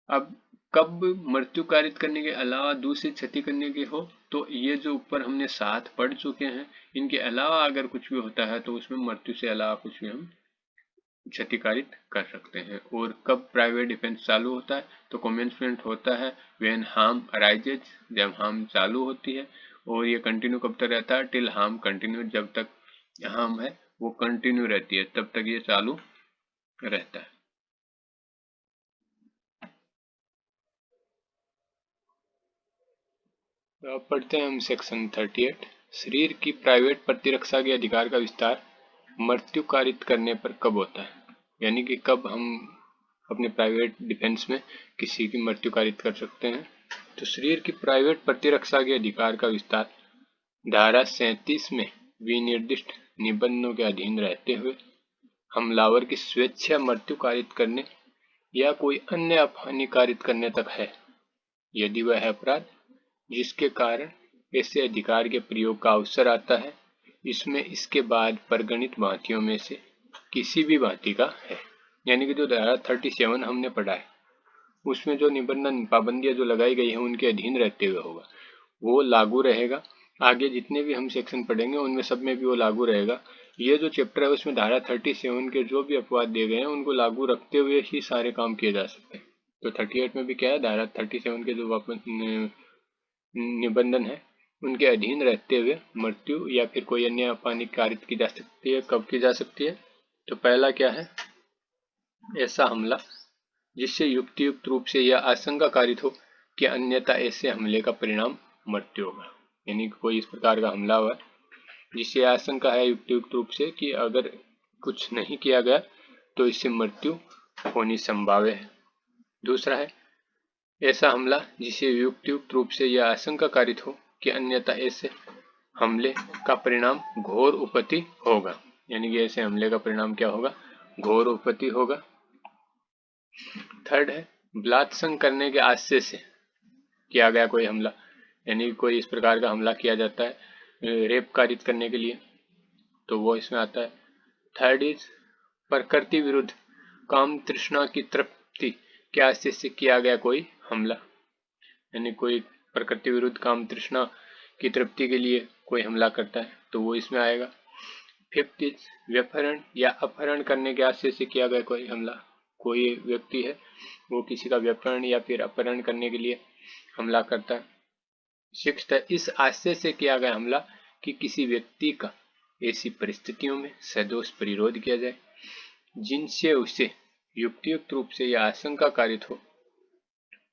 अब कब मृत्यु कारित करने के अलावा दूसरी क्षति करने के हो तो ये जो ऊपर हमने 7 पढ़ चुके हैं, इनके अलावा अगर कुछ भी होता है तो उसमें मृत्यु से अलावा कुछ भी हम क्षति कारित कर सकते हैं। और कब प्राइवेट डिफेंस चालू होता है तो कमेंसमेंट होता है व्हेन हार्म अराइजेज, जब हार्म चालू होती है। और ये कंटिन्यू कब तक रहता है, टिल हार्म कंटिन्यू, जब तक हार्म है वो कंटिन्यू रहती है तब तक ये चालू रहता है। तो अब पढ़ते हैं हम सेक्शन 38। शरीर की प्राइवेट प्रतिरक्षा के अधिकार का विस्तार मृत्यु कारित करने पर कब होता है, यानी कि कब हम अपने प्राइवेट डिफेंस में किसी की मृत्यु कारित कर सकते हैं। तो शरीर की प्राइवेट प्रतिरक्षा के अधिकार का विस्तार धारा 37 में विनिर्दिष्ट निबंधों के अधीन रहते हुए हमलावर की स्वेच्छा मृत्यु कारित करने या कोई अन्य अपहानि कारित करने तक है, यदि वह अपराध जिसके कारण ऐसे अधिकार के प्रयोग का अवसर आता है इसमें इसके बाद परगणित भांतियों में से किसी भी भांति का है। यानी कि जो धारा 37 हमने पढ़ा है उसमें जो निबंधन पाबंदियां जो लगाई गई है उनके अधीन रहते हुए होगा, वो लागू रहेगा। आगे जितने भी हम सेक्शन पढ़ेंगे उनमें सब में भी वो लागू रहेगा। ये जो चैप्टर है उसमें धारा 37 के जो भी अपवाद दिए गए हैं उनको लागू रखते हुए ही सारे काम किए जा सकते हैं। तो 38 में भी क्या है, धारा 37 के जो निबंधन है उनके अधीन रहते हुए मृत्यु या फिर कोई अन्य अपहानि कारित की जा सकती है। कब की जा सकती है, तो पहला क्या है, ऐसा हमला जिससे युक्तियुक्त रूप से यह आशंका कारित हो कि अन्यथा ऐसे हमले का परिणाम मृत्यु होगा। यानी कि कोई इस प्रकार का हमला हुआ जिससे आशंका है युक्तियुक्त रूप से कि अगर कुछ नहीं किया गया तो इससे मृत्यु होनी संभाव्य है। दूसरा है ऐसा हमला जिसे युक्तियुक्त रूप से यह आशंका कारित हो कि अन्यथा ऐसे हमले का परिणाम घोर उपति होगा। यानी कि ऐसे हमले का परिणाम क्या होगा, घोर उपति होगा। थर्ड है बलात्संग करने के आशय से किया गया कोई हमला, यानी कोई इस प्रकार का हमला किया जाता है रेप कारित करने के लिए, तो वो इसमें आता है। थर्ड इज प्रकृति विरुद्ध काम तृष्णा की तृप्ति के आशय से किया गया कोई हमला, यानी कोई प्रकृति विरुद्ध काम तृष्णा की तृप्ति के लिए कोई हमला करता है तो वो इसमें आएगा। फिफ्थ इज व्यपहरण या अपहरण करने के आशय से किया गया कोई हमला, कोई व्यक्ति है वो किसी का व्यपहरण या फिर अपहरण करने के लिए हमला करता है। सिक्स्थ है इस आशय से किया गया हमला कि किसी व्यक्ति का ऐसी परिस्थितियों में सदोष प्रतिरोध किया जाए जिनसे उसे युक्तियुक्त रूप से यह आशंका कारित हो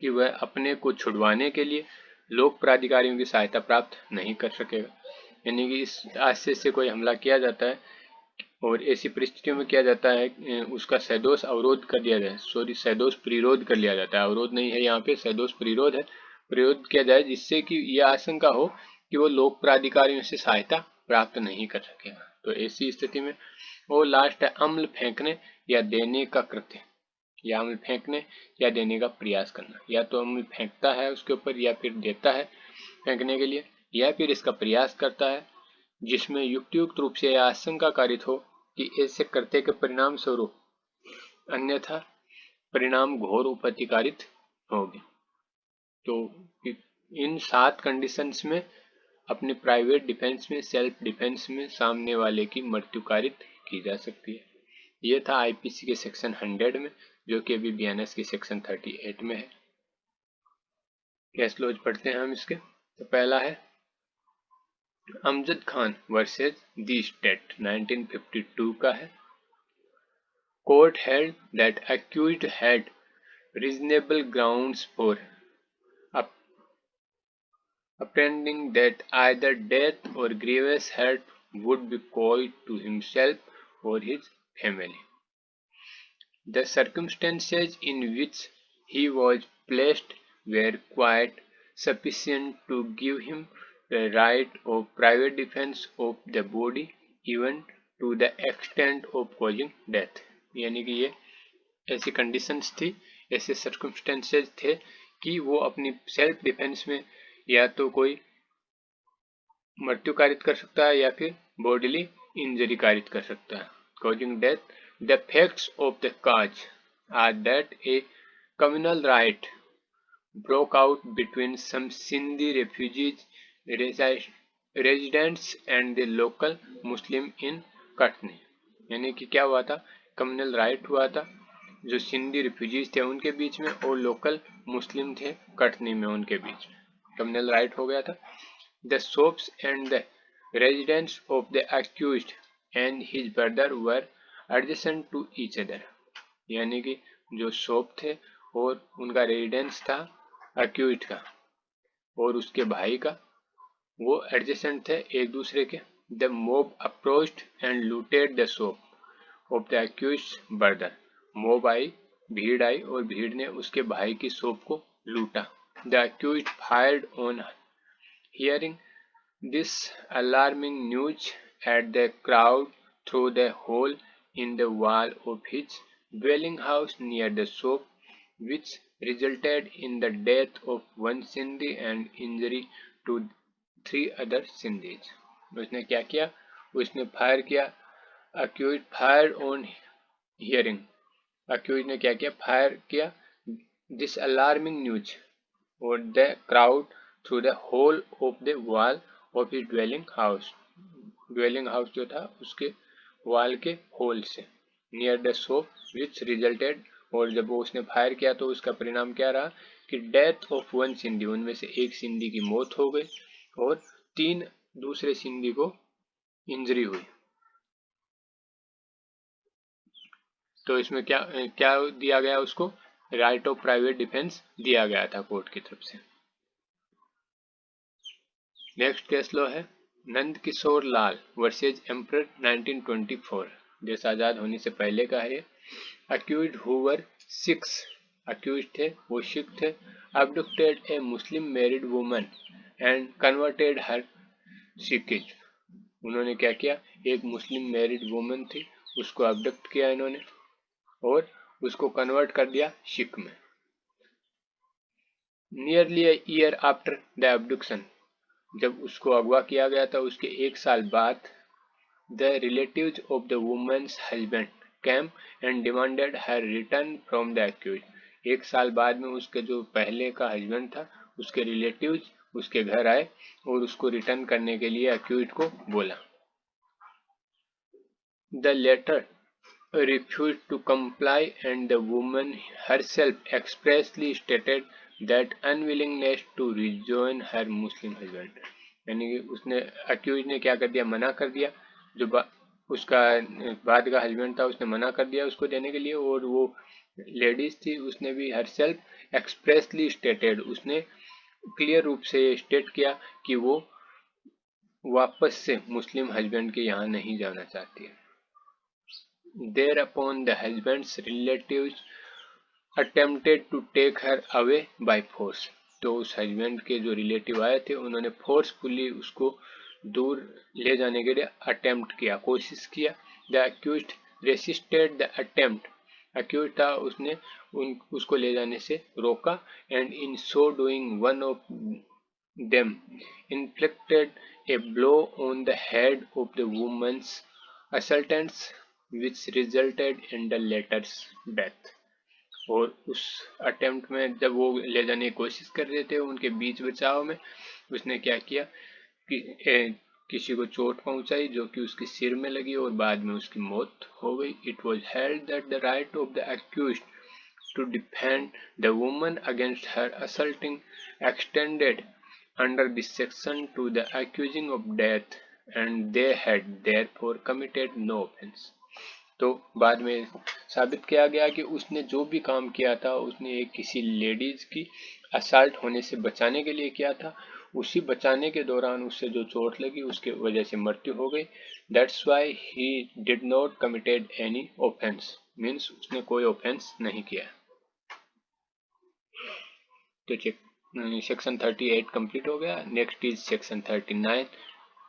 कि वह अपने को छुड़वाने के लिए लोक प्राधिकारियों की सहायता प्राप्त नहीं कर सकेगा। यानी कि इस आशय से कोई हमला किया जाता है और ऐसी परिस्थितियों में किया जाता है उसका सदोष अवरोध कर दिया जाए, सदोष प्रतिरोध कर लिया जाता है, अवरोध नहीं है यहाँ पे, सदोष प्रतिरोध है, प्रतिरोध किया जाए जिससे कि यह आशंका हो कि वो लोक प्राधिकारियों से सहायता प्राप्त नहीं कर सकेगा। तो ऐसी स्थिति में वो लास्ट है अम्ल फेंकने या देने का कृत्य, या अम्ल फेंकने या देने का प्रयास करना, या तो अम्ल फेंकता है उसके ऊपर या फिर देता है फेंकने के लिए या फिर इसका प्रयास करता है जिसमें युक्तियुक्त रूप से यह आशंका कारित हो कि ऐसे कृत्य के परिणाम स्वरूप अन्यथा परिणाम घोर उपति कारित होगी। तो इन 7 कंडीशंस में अपने प्राइवेट डिफेंस में, सेल्फ डिफेंस में सामने वाले की मृत्यु कारित की जा सकती है। ये था आईपीसी के सेक्शन 100 में, जो कि अभी बीएनएस के सेक्शन 38 में है। केस लॉज पढ़ते हैं हम इसके। तो पहला है अमजद खान वर्सेस दी स्टेट 1952 का है। Court held that accused had reasonable grounds for apprehending that either death or grievous hurt would be caused to himself or his family. The circumstances in which he was placed were quite sufficient to give him the right of private defense of the body even to the extent of causing death। यानी कि ये ऐसी conditions थी, ऐसे circumstances थे कि वो अपनी सेल्फ डिफेंस में या तो कोई मृत्यु कारित कर सकता है या फिर बॉडीली इंजरी कारित कर सकता है, causing death। The facts of the cause are that a communal right broke out between some Sindhi refugees residents and the local Muslim in Katni. यानी कि क्या हुआ था, कम्युनल राइट हुआ था जो सिंधी रिफ्यूजीज थे उनके बीच में और लोकल मुस्लिम थे कटनी में उनके बीच में कम्युनल राइट हो गया था। The shops and the residents of the accused and his brother were adjacent to each other. यानी कि जो सोप थे और उनका रेजिडेंस था अक्यूज्ड का और उसके भाई का, वो एडजेसेंट थे एक दूसरे के। The mob approached and looted the shop of the accused brother. Mob आई, भीड़ आई और भीड़ ने उसके भाई की सोप को लूटा। The accused fired on hearing this alarming news at the crowd through the hole in the wall of his dwelling house near the soap, which resulted in the death of one Sindhi and injury to 3 other Sindhis। उसने क्या किया, उसने fire किया। accused fired on hearing, accused ने क्या किया, fire किया। this alarming news or the crowd through the hole of the wall of his dwelling house, dwelling house जो था उसके वाल के होल से, near the soap which resulted, और जब वो उसने फायर किया तो उसका परिणाम क्या रहा कि डेथ ऑफ वन सिंधी, उनमें से एक सिंधी की मौत हो गई और 3 दूसरे सिंधी को इंजरी हुई। तो इसमें क्या क्या दिया गया, उसको राइट ऑफ प्राइवेट डिफेंस दिया गया था कोर्ट की तरफ से। नेक्स्ट केस लॉ है नंद किशोर लाल वर्सेज एम्परर 1924। देश आजाद होने से पहले का है। Accused who were Sikhs, accused थे वो सिख थे। Abducted a Muslim married woman and converted her Sikhism. उन्होंने क्या किया, एक मुस्लिम मैरिड वुमन थी उसको अबडक्ट किया इन्होंने और उसको कन्वर्ट कर दिया सिख में। Nearly a year after the abduction, जब उसको अगवा किया गया था उसके 1 साल बाद, the relatives of the women's husband came and demanded her return from the accused. 1 साल बाद में उसके जो पहले का हस्बैंड था उसके रिलेटिव्स उसके घर आए और उसको रिटर्न करने के लिए अक्यूज्ड को बोला। The latter refused to comply and the woman herself expressly stated that unwillingness to rejoin her Muslim husband। यानी कि उसने अक्यूज ने क्या कर दिया, मना कर दिया। जो उसका बाद का हस्बैंड था उसने मना कर दिया उसको देने के लिए, और वो लेडीज थी उसने भी हरसेल्फ एक्सप्रेसली स्टेटेड, उसने क्लियर रूप से स्टेट किया कि वो वापस से मुस्लिम हस्बैंड के यहाँ नहीं जाना चाहती है। Thereupon the husband's relatives attempted to take her away by force। तो उस हस्बैंड के जो रिलेटिव आए थे उन्होंने फोर्सफुली उसको दूर ले जाने के लिए अटेम्प्ट किया, कोशिश किया। The accused resisted the attempt, accused था उसने उसको ले जाने से रोका। And in so doing one of them inflicted a blow on the head of the woman's assailants which resulted in the latter's death। और उस अटेम्प्ट में जब वो ले जाने की कोशिश कर रहे थे उनके बीच बचाव में उसने क्या किया कि किसी को चोट पहुंचाई जो कि उसके सिर में लगी और बाद में उसकी मौत हो गई। It was held that the right of the accused to defend the woman against her assaulting extended under this section to the accusing of death and they had therefore committed no offense। तो बाद में साबित किया गया कि उसने जो भी काम किया था उसने एक किसी लेडीज की असल्ट होने से बचाने के लिए किया था। उसी बचाने के दौरान उससे जो चोट लगी उसके वजह से मृत्यु हो गई। That's why he did not committed any offence, means उसने कोई ऑफेंस नहीं किया। तो चेक सेक्शन 38 कंप्लीट हो गया। Next is section 39।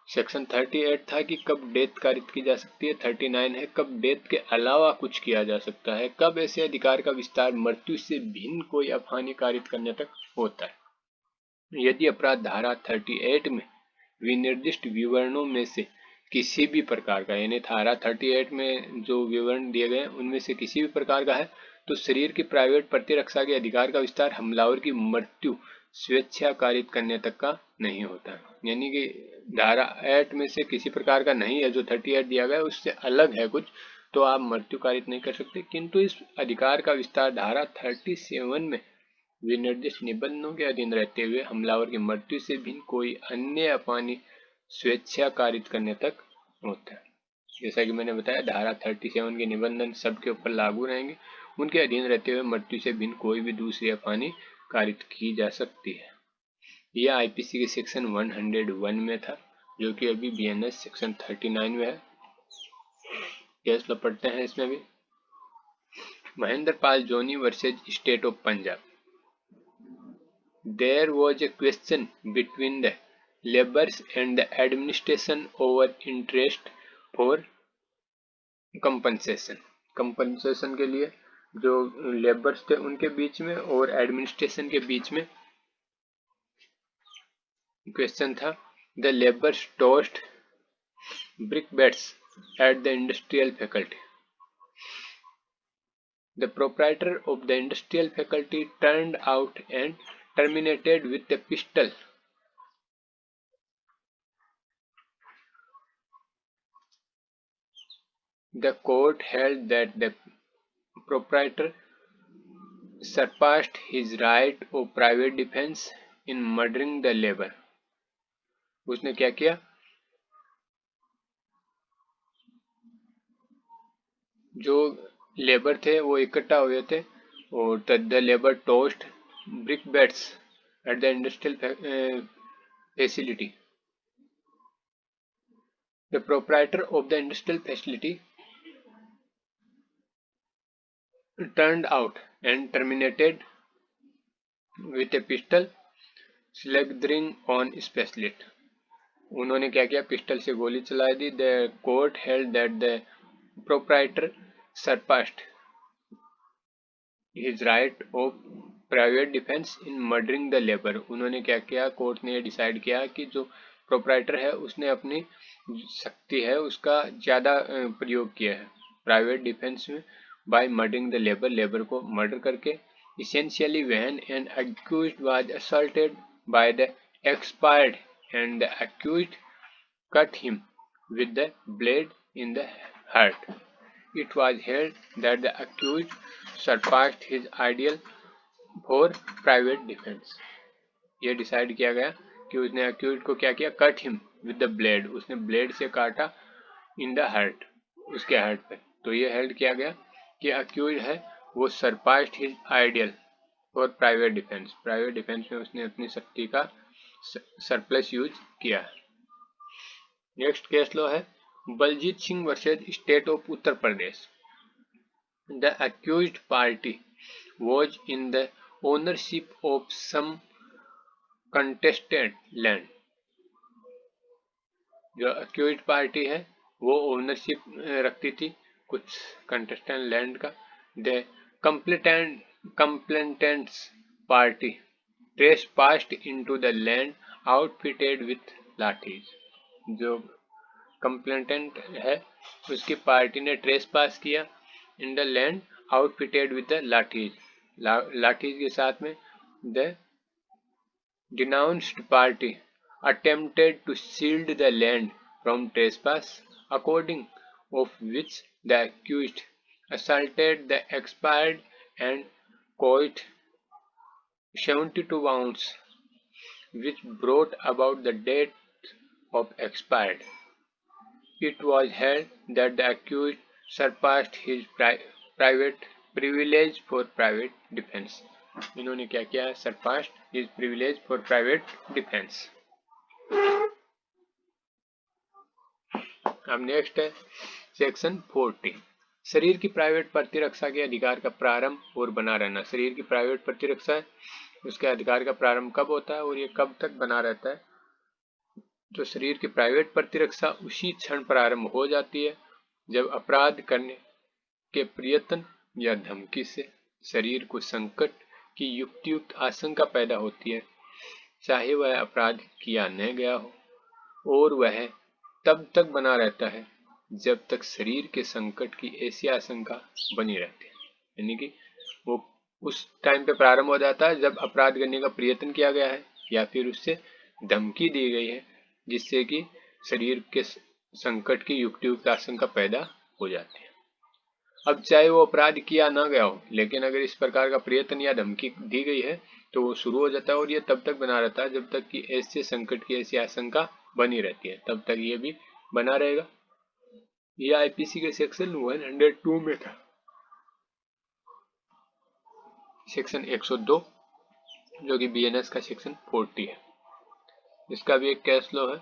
सेक्शन 38 था कि कब डेथ कारित की जा सकती है। 39 है कब डेथ के अलावा कुछ किया जा सकता है, कब ऐसे अधिकार का विस्तार मृत्यु से भिन्न कोई अपहानि कारित करने तक होता है। यदि अपराध धारा 38 में विनिर्दिष्ट विवरणों में से किसी भी प्रकार का, यानी धारा 38 में जो विवरण दिए गए हैं उनमें से किसी भी प्रकार का है तो शरीर की प्राइवेट प्रतिरक्षा के अधिकार का विस्तार हमलावर की मृत्यु स्वेच्छा कारित करने तक का नहीं होता है। यानी कि धारा 8 में से किसी प्रकार का नहीं है, जो 38 दिया गया है उससे अलग है कुछ, तो आप मृत्यु कारित नहीं कर सकते। किंतु इस अधिकार का विस्तार धारा 37 में विनिर्दिष्ट निबंधों के अधीन रहते हुए हमलावर की मृत्यु से भिन्न कोई अन्य अपानी स्वेच्छा कारित करने तक होता है। जैसा कि मैंने बताया, धारा 37 के निबंधन सबके ऊपर लागू रहेंगे, उनके अधीन रहते हुए मृत्यु से भिन्न कोई भी दूसरी अपानी कारित की जा सकती है। यह आईपीसी के सेक्शन 101 में था, जो कि अभी बीएनएस सेक्शन 39 में है। केस लो पढ़ते हैं इसमें भी। Mahendra Pal Joni versus state of Punjab. There was a question between the labourers and the administration over interest for compensation. Compensation के लिए जो लेबर्स थे उनके बीच में और एडमिनिस्ट्रेशन के बीच में क्वेश्चन था। The labours tossed brick bats at the industrial faculty. The proprietor of the industrial faculty turned out and terminated with a pistol. The court held that the proprietor surpassed his right of private defense in murdering the labor. उसने क्या किया, जो labour थे वो इकट्ठा हुए थे और the labour toast brick bats at the industrial facility. The proprietor of the industrial facility turned out and terminated with a pistol sledging on specialist. उन्होंने क्या किया, पिस्टल से गोली चला दी। The court held that the proprietor surpassed his right of private defence in murdering the labour. उन्होंने क्या किया, कोर्ट ने डिसाइड किया कि जो प्रोप्राइटर है उसने अपनी शक्ति है उसका ज़्यादा प्रयोग किया है प्राइवेट डिफेंस में by murdering the labour, labour को मर्डर करके। Essentially when an accused was assaulted by the expired and the accused cut him with the blade in the heart, it was held that the accused surpassed his ideal for private defense. यह decide किया गया कि उसने accused को क्या किया, cut him with the blade, उसने blade से काटा in the heart, उसके हार्ट पे। तो ये हेल्ड किया गया कि accused है वो surpassed his ideal और प्राइवेट डिफेंस, प्राइवेट डिफेंस में उसने अपनी शक्ति का सरप्लस यूज किया है। नेक्स्ट केस लो है Baljit Singh versus state of Uttar Pradesh. The accused party was in the ownership of some contested land. जो अक्यूज्ड पार्टी है वो ओनरशिप रखती थी कुछ कंटेस्टेड लैंड का। द complainant's party trespassed into the land outfitted with lathis. जो कंप्लेंटेंट है उसकी पार्टी ने ट्रेसपास किया in the land आउटफिटेड with the lathis, lathis के साथ में। The denounced party attempted to shield the land from trespass, according of which the accused assaulted the expired and caused 72 wounds, which brought about the death of expired. It was held that the accused surpassed his private privilege for private defense. इन्होंने क्या किया, surpassed his privilege for private defense. अब next है section 40, शरीर की private प्रतिरक्षा के अधिकार का प्रारंभ और बना रहना। शरीर की प्राइवेट प्रतिरक्षा है उसके अधिकार का प्रारंभ कब होता है और ये कब तक बना रहता है। तो शरीर की प्राइवेट प्रतिरक्षा उसी क्षण प्रारंभ हो जाती है जब अपराध करने के प्रयत्न या धमकी से शरीर को संकट की युक्तियुक्त आशंका पैदा होती है, चाहे वह अपराध किया न गया हो और वह तब तक बना रहता है जब तक शरीर के संकट की ऐसी आशंका बनी रहती है। यानी कि वो उस टाइम पे प्रारंभ हो जाता है जब अपराध करने का प्रयत्न किया गया है या फिर उससे धमकी दी गई है, जिससे कि शरीर के संकट की युक्तियुक्त आशंका पैदा हो जाती है। अब चाहे वो अपराध किया ना गया हो, लेकिन अगर इस प्रकार का प्रयत्न या धमकी दी गई है तो वो शुरू हो जाता है और ये तब तक बना रहता है जब तक कि ऐसे संकट की ऐसी आशंका बनी रहती है, तब तक ये भी बना रहेगा। ये आईपीसी के सेक्शन 102 में था, सेक्शन 102, जो कि बीएनएस का सेक्शन 40 है। इसका भी एक केस लॉ है,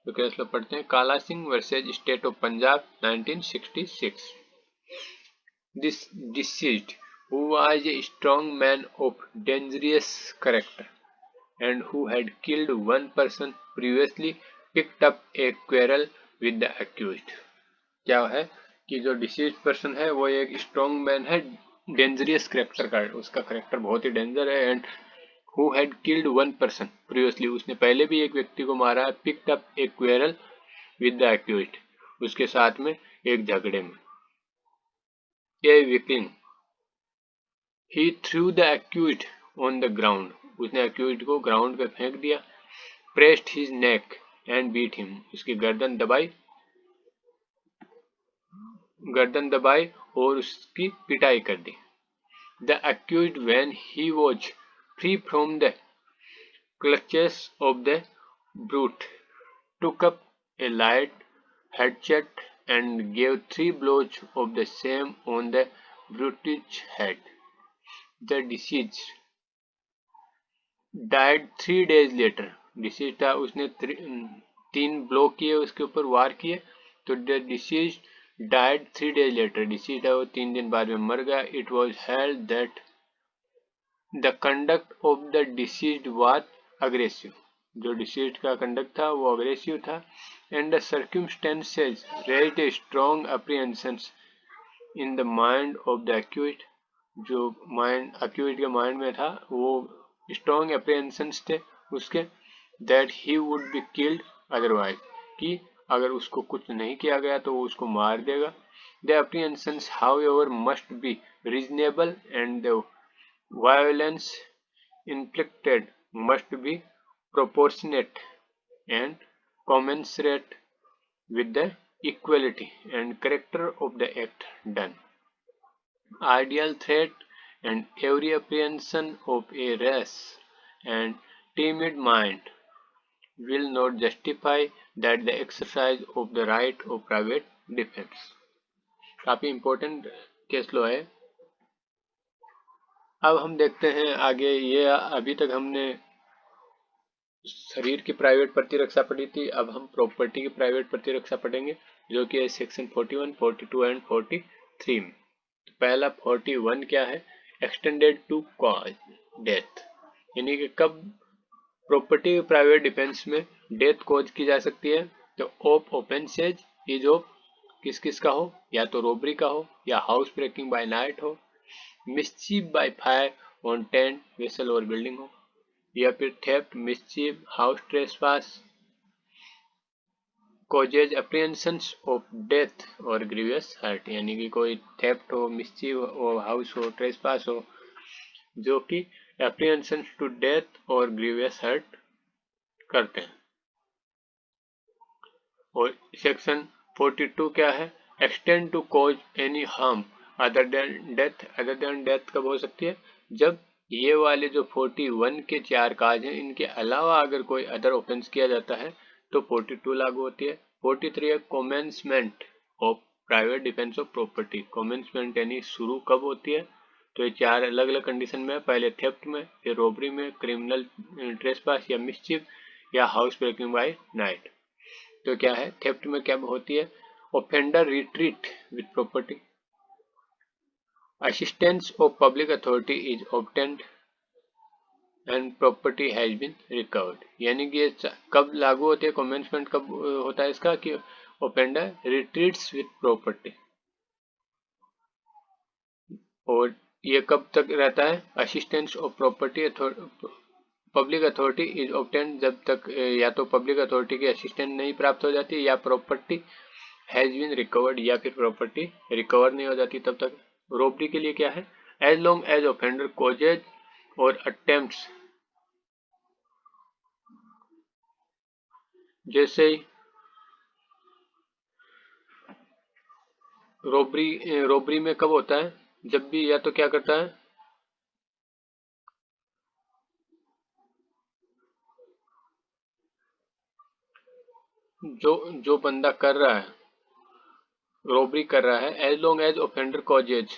तो केस लॉ पढ़ते हैं। काला Singh versus state of Punjab 1966। This deceased, who was a strong man of dangerous character and who had killed one person previously, picked up a quarrel with the accused. क्या है कि जो deceased person है वो एक स्ट्रॉन्ग मैन है, dangerous character का, उसका करेक्टर बहुत ही डेंजर है, and who had killed one person previously, उसने पहले भी एक व्यक्ति को मारा है, picked up a quarrel with the accused, उसके साथ में एक झगड़े में। A victim, he threw the accused on the ground, उसने एक्यूज्ड को ग्राउंड पे फेंक दिया। Pressed his neck and beat him, उसकी गर्दन दबाई और उसकी पिटाई कर दी। The accused when he was free from the clutches of the brute took up a light hatchet and gave 3 blows of the same on the brute's head. The deceased died 3 days later. Deceased था, उसने 3 blow किए, उसके ऊपर वार किए, तो the deceased died 3 days later. deceased है वो 3 दिन बाद में मर गया. It was held that the conduct of the deceased was aggressive. जो डिसीज्ड का कंडक्ट था वो अग्रेसिव था, and the circumstances raised a strong apprehensions in the mind of the accused, जो माइंड एक्यूज्ड के माइंड में था वो स्ट्रॉन्ग अप्रीहेंशंस थे उसके, that he would be killed otherwise, कि अगर उसको कुछ नहीं किया गया तो वो उसको मार देगा। The apprehensions however must be reasonable and the violence inflicted must be proportionate and commensurate with the equality and character of the act done. Ideal threat and every apprehension of a rash and timid mind will not justify that the exercise of the right of private defense. काफी important case law है। अब हम देखते हैं आगे, ये अभी तक हमने शरीर की प्राइवेट प्रतिरक्षा पढ़ी थी, अब हम प्रॉपर्टी की प्राइवेट प्रतिरक्षा पढ़ेंगे, जो कि है सेक्शन 41, 42 एंड 43 में। तो पहला 41 क्या है, एक्सटेंडेड टू कॉज डेथ, यानी कि कब प्रॉपर्टी की प्राइवेट डिफेंस में डेथ कॉज की जा सकती है। तो ऑफ ऑफेंसेज इज ऑफ किस किस का हो, या तो रोबरी का हो, या हाउस ब्रेकिंग बाय नाइट हो, mischief by fire on tent vessel और बिल्डिंग हो, या फिर theft, mischief, house trespass, causes apprehensions of death और ग्रीवियस हर्ट, यानी कि कोई थेफ्ट हो, मिसचीफ हो, हाउस हो, ट्रेसपास हो, जो कि अप्रीहेंशंस टू डेथ और ग्रीवियस हर्ट करते हैं। और सेक्शन 42 क्या है, extend to cause any harm other than death. Other than death कब हो सकती है, जब ये वाले जो 41 के 4 काज हैं इनके अलावा अगर कोई अदर ऑफेंस किया जाता है तो 42 लागू होती है। 43 है commencement of private defence of property. Commencement यानी शुरू कब होती है, तो ये 4 अलग अलग कंडीशन में है, पहले थेफ्ट में, फिर रोबरी में, क्रिमिनल ट्रेसपास या मिसचीफ, या हाउस ब्रेकिंग बाय नाइट। तो क्या है, थेफ्ट में क्या होती है, offender retreat with property, assistance of public authority is obtained and property has been recovered. यानी कि कब लागू होती है, कमेंसमेंट कब होता है इसका, कि ऑफेंडर रिट्रीट्स विद प्रॉपर्टी, और ये कब तक रहता है, assistance of property public authority is obtained, जब तक या तो पब्लिक अथॉरिटी की असिस्टेंट नहीं प्राप्त हो जाती, या प्रॉपर्टी हैज बीन रिकवर्ड, या फिर प्रॉपर्टी रिकवर नहीं हो जाती तब तक। रॉबरी के लिए क्या है, as long as offender causes और अटेम्प्ट्स, जैसे ही रॉबरी में कब होता है, जब भी या तो क्या करता है, जो बंदा कर रहा है, रॉबरी कर रहा है, as long as offender causes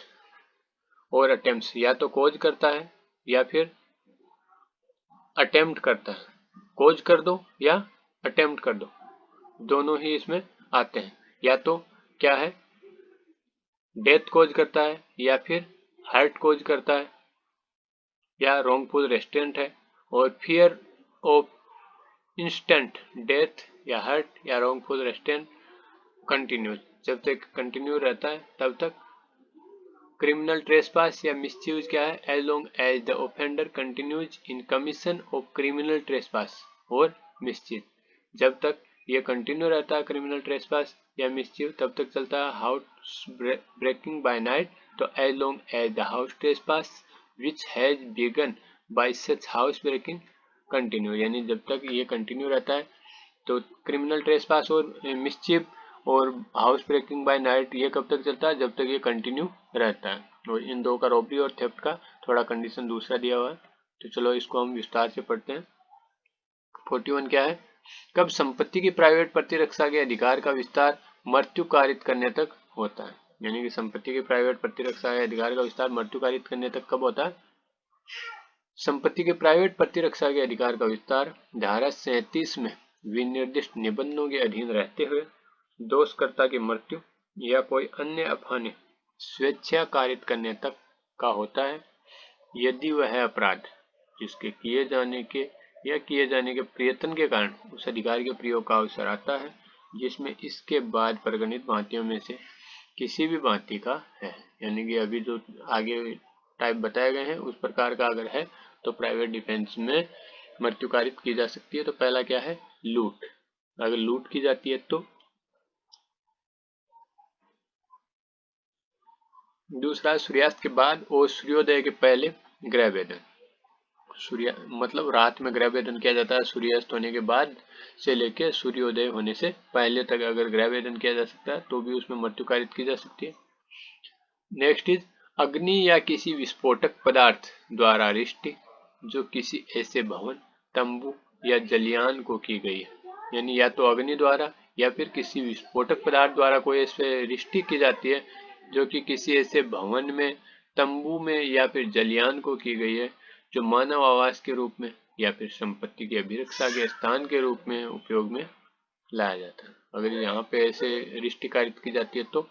और अटेम्प्ट्स, या तो कॉज करता है या फिर अटेम्प्ट करता है। कॉज कर दो या अटेम्प्ट कर दो, दोनों ही इसमें आते हैं। या तो क्या है, डेथ कॉज करता है, या फिर हार्ट कॉज करता है, या रॉन्गफुल रेस्ट्रेंट है, और फियर ऑफ इंस्टेंट डेथ या हर्ट या रॉन्गफुल रेस्ट्रेंट कंटिन्यूज, जब तक कंटिन्यू रहता है तब तक। क्रिमिनल ट्रेसपास या मिसयूज क्या है, as long as the offender continues in commission of criminal trespass और मिसचीव, जब तक ये कंटिन्यू रहता है क्रिमिनल ट्रेसपास या मिसचीव तब तक चलता है। हाउस ब्रेकिंग बाय नाइट, तो as long as the house trespass which has begun by such house breaking continue, यानी जब तक ये कंटिन्यू रहता है। तो क्रिमिनल ट्रेसपास और मिसचीव और हाउस ब्रेकिंग बाय नाइट ये कब तक चलता है, जब तक ये कंटिन्यू रहता है। और इन दो का रॉबरी और थेफ्ट का थोड़ा कंडीशन दूसरा दिया हुआ है, तो चलो इसको हम विस्तार से पढ़ते हैं। 41 क्या है, कब संपत्ति की प्राइवेट प्रतिरक्षा के अधिकार का विस्तार मृत्यु कारित करने तक होता है, यानी कि संपत्ति की प्राइवेट प्रतिरक्षा के अधिकार का विस्तार मृत्यु कारित करने तक कब होता है। संपत्ति के प्राइवेट प्रतिरक्षा के अधिकार का विस्तार धारा 37 में विनिर्दिष्ट निबंधों के अधीन रहते हुए दोषकर्ता की मृत्यु या कोई अन्य अपहानि स्वेच्छा कारित करने तक का होता है, यदि वह अपराध जिसके किए जाने के या किए जाने के प्रयत्न के कारण उस अधिकार के प्रयोग का अवसर आता है, जिसमें इसके बाद प्रगणित भांतियों में से किसी भी भांति का है, यानी कि अभी जो आगे टाइप बताए गए हैं उस प्रकार का अगर है तो प्राइवेट डिफेंस में मृत्यु कारित की जा सकती है। तो पहला क्या है, लूट, अगर लूट की जाती है तो। दूसरा, सूर्यास्त के बाद और सूर्योदय के पहले गृह भेदन, सूर्य मतलब रात में गृह भेदन किया जाता है, सूर्यास्त होने के बाद से लेकर सूर्योदय होने से पहले तक अगर गृह भेदन किया जा सकता है तो भी उसमें मृत्यु कारित की जा सकती है। नेक्स्ट इज अग्नि या किसी विस्फोटक पदार्थ द्वारा रिष्टि जो किसी ऐसे भवन, तंबू या जलियान को की गई है, यानी या तो अग्नि द्वारा या फिर किसी विस्फोटक पदार्थ द्वारा कोई ऐसे रिष्टि की जाती है जो कि किसी ऐसे भवन में, तंबू में या फिर जलियान को की गई है, जो मानव आवास के रूप में या फिर संपत्ति की अभिरक्षा के स्थान के रूप में उपयोग में लाया जाता है, अगर यहाँ पे ऐसे रिष्टि कारित की जाती है तो।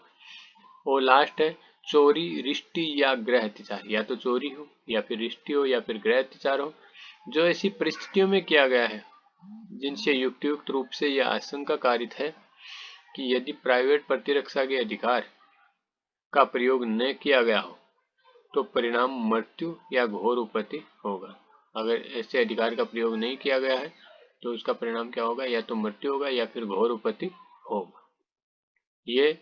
और लास्ट है चोरी, रिष्टि या गृह अत्याचार, या तो चोरी हो या फिर रिष्टि हो या फिर गृह अत्याचार हो, जो ऐसी परिस्थितियों में किया गया है जिनसे युक्त रूप से यह आशंका कारित है कि यदि प्राइवेट प्रतिरक्षा के अधिकार का प्रयोग न किया गया हो तो परिणाम मृत्यु या घोर उपपत्ति होगा। अगर ऐसे अधिकार का प्रयोग नहीं किया गया है तो उसका परिणाम क्या होगा, या तो मृत्यु होगा या फिर घोर उपपत्ति होगा। ये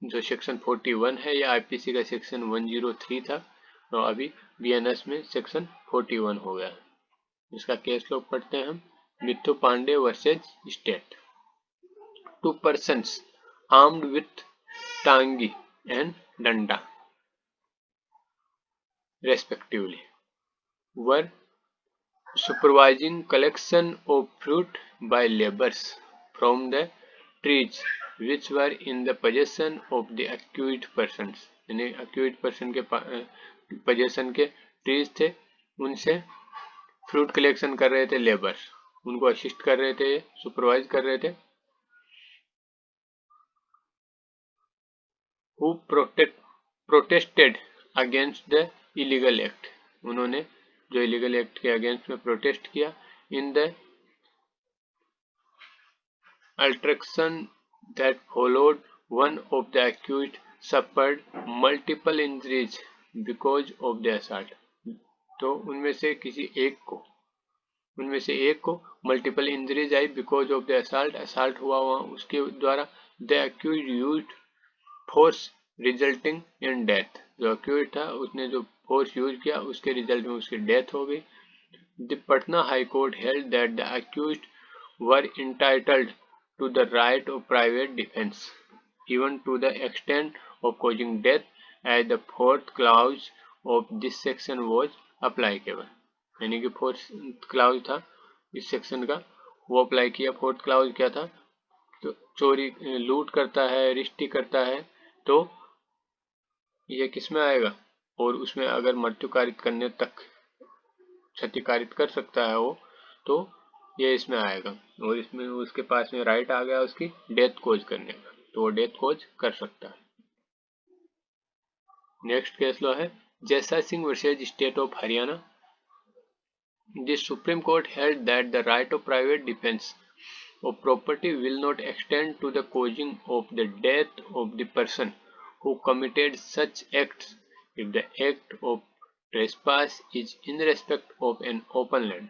जो सेक्शन 41 है या आईपीसी का सेक्शन 103 था, तो अभी बीएनएस में सेक्शन 41 हो गया। इसका केस लॉ पढ़ते हैं हम। Mithu Pandey versus state. 2 persons armed with tangi and danda respectively were supervising collection of fruit by laborers from the trees which were in the possession of the accused persons, यानी accused person के possession के trees थे, उनसे fruit collection कर रहे थे labour, उनको assist कर रहे थे, सुपरवाइज कर रहे थे। Who protested against the illegal act, उन्होंने जो इलीगल एक्ट के अगेंस्ट में प्रोटेस्ट किया। In the altercation that followed one of the accused suffered multiple injuries because of the assault, तो उनमें से एक को multiple injuries I because of the assault हुआ वहाँ उसके द्वारा। The accused used force resulting in death, जो अक्यूज्ड था उसने जो फोर्स यूज किया उसके रिजल्ट में उसकी डेथ हो गई। The Patna high court held that the accused were entitled to the right of private defence even to the extent of causing death as the fourth clause of this section was applicable। यानी कि fourth clause था इस section का, वो apply किया। Fourth clause क्या था, तो चोरी लूट करता है, रिश्ती करता है, तो ये किस में आएगा, और उसमें अगर मृत्यु कारित करने तक क्षति कारित कर सकता है वो, तो ये इसमें आएगा। और इसमें उसके पास में राइट आ गया उसकी डेथ कोज करने का, तो वो डेथ कोज कर सकता है। नेक्स्ट केस लॉ है जैसा Singh versus state of Haryana. The Supreme Court held that the right of private defense of property will not extend to the causing of the death of the person who committed such acts if the act of trespass is in respect of an open land।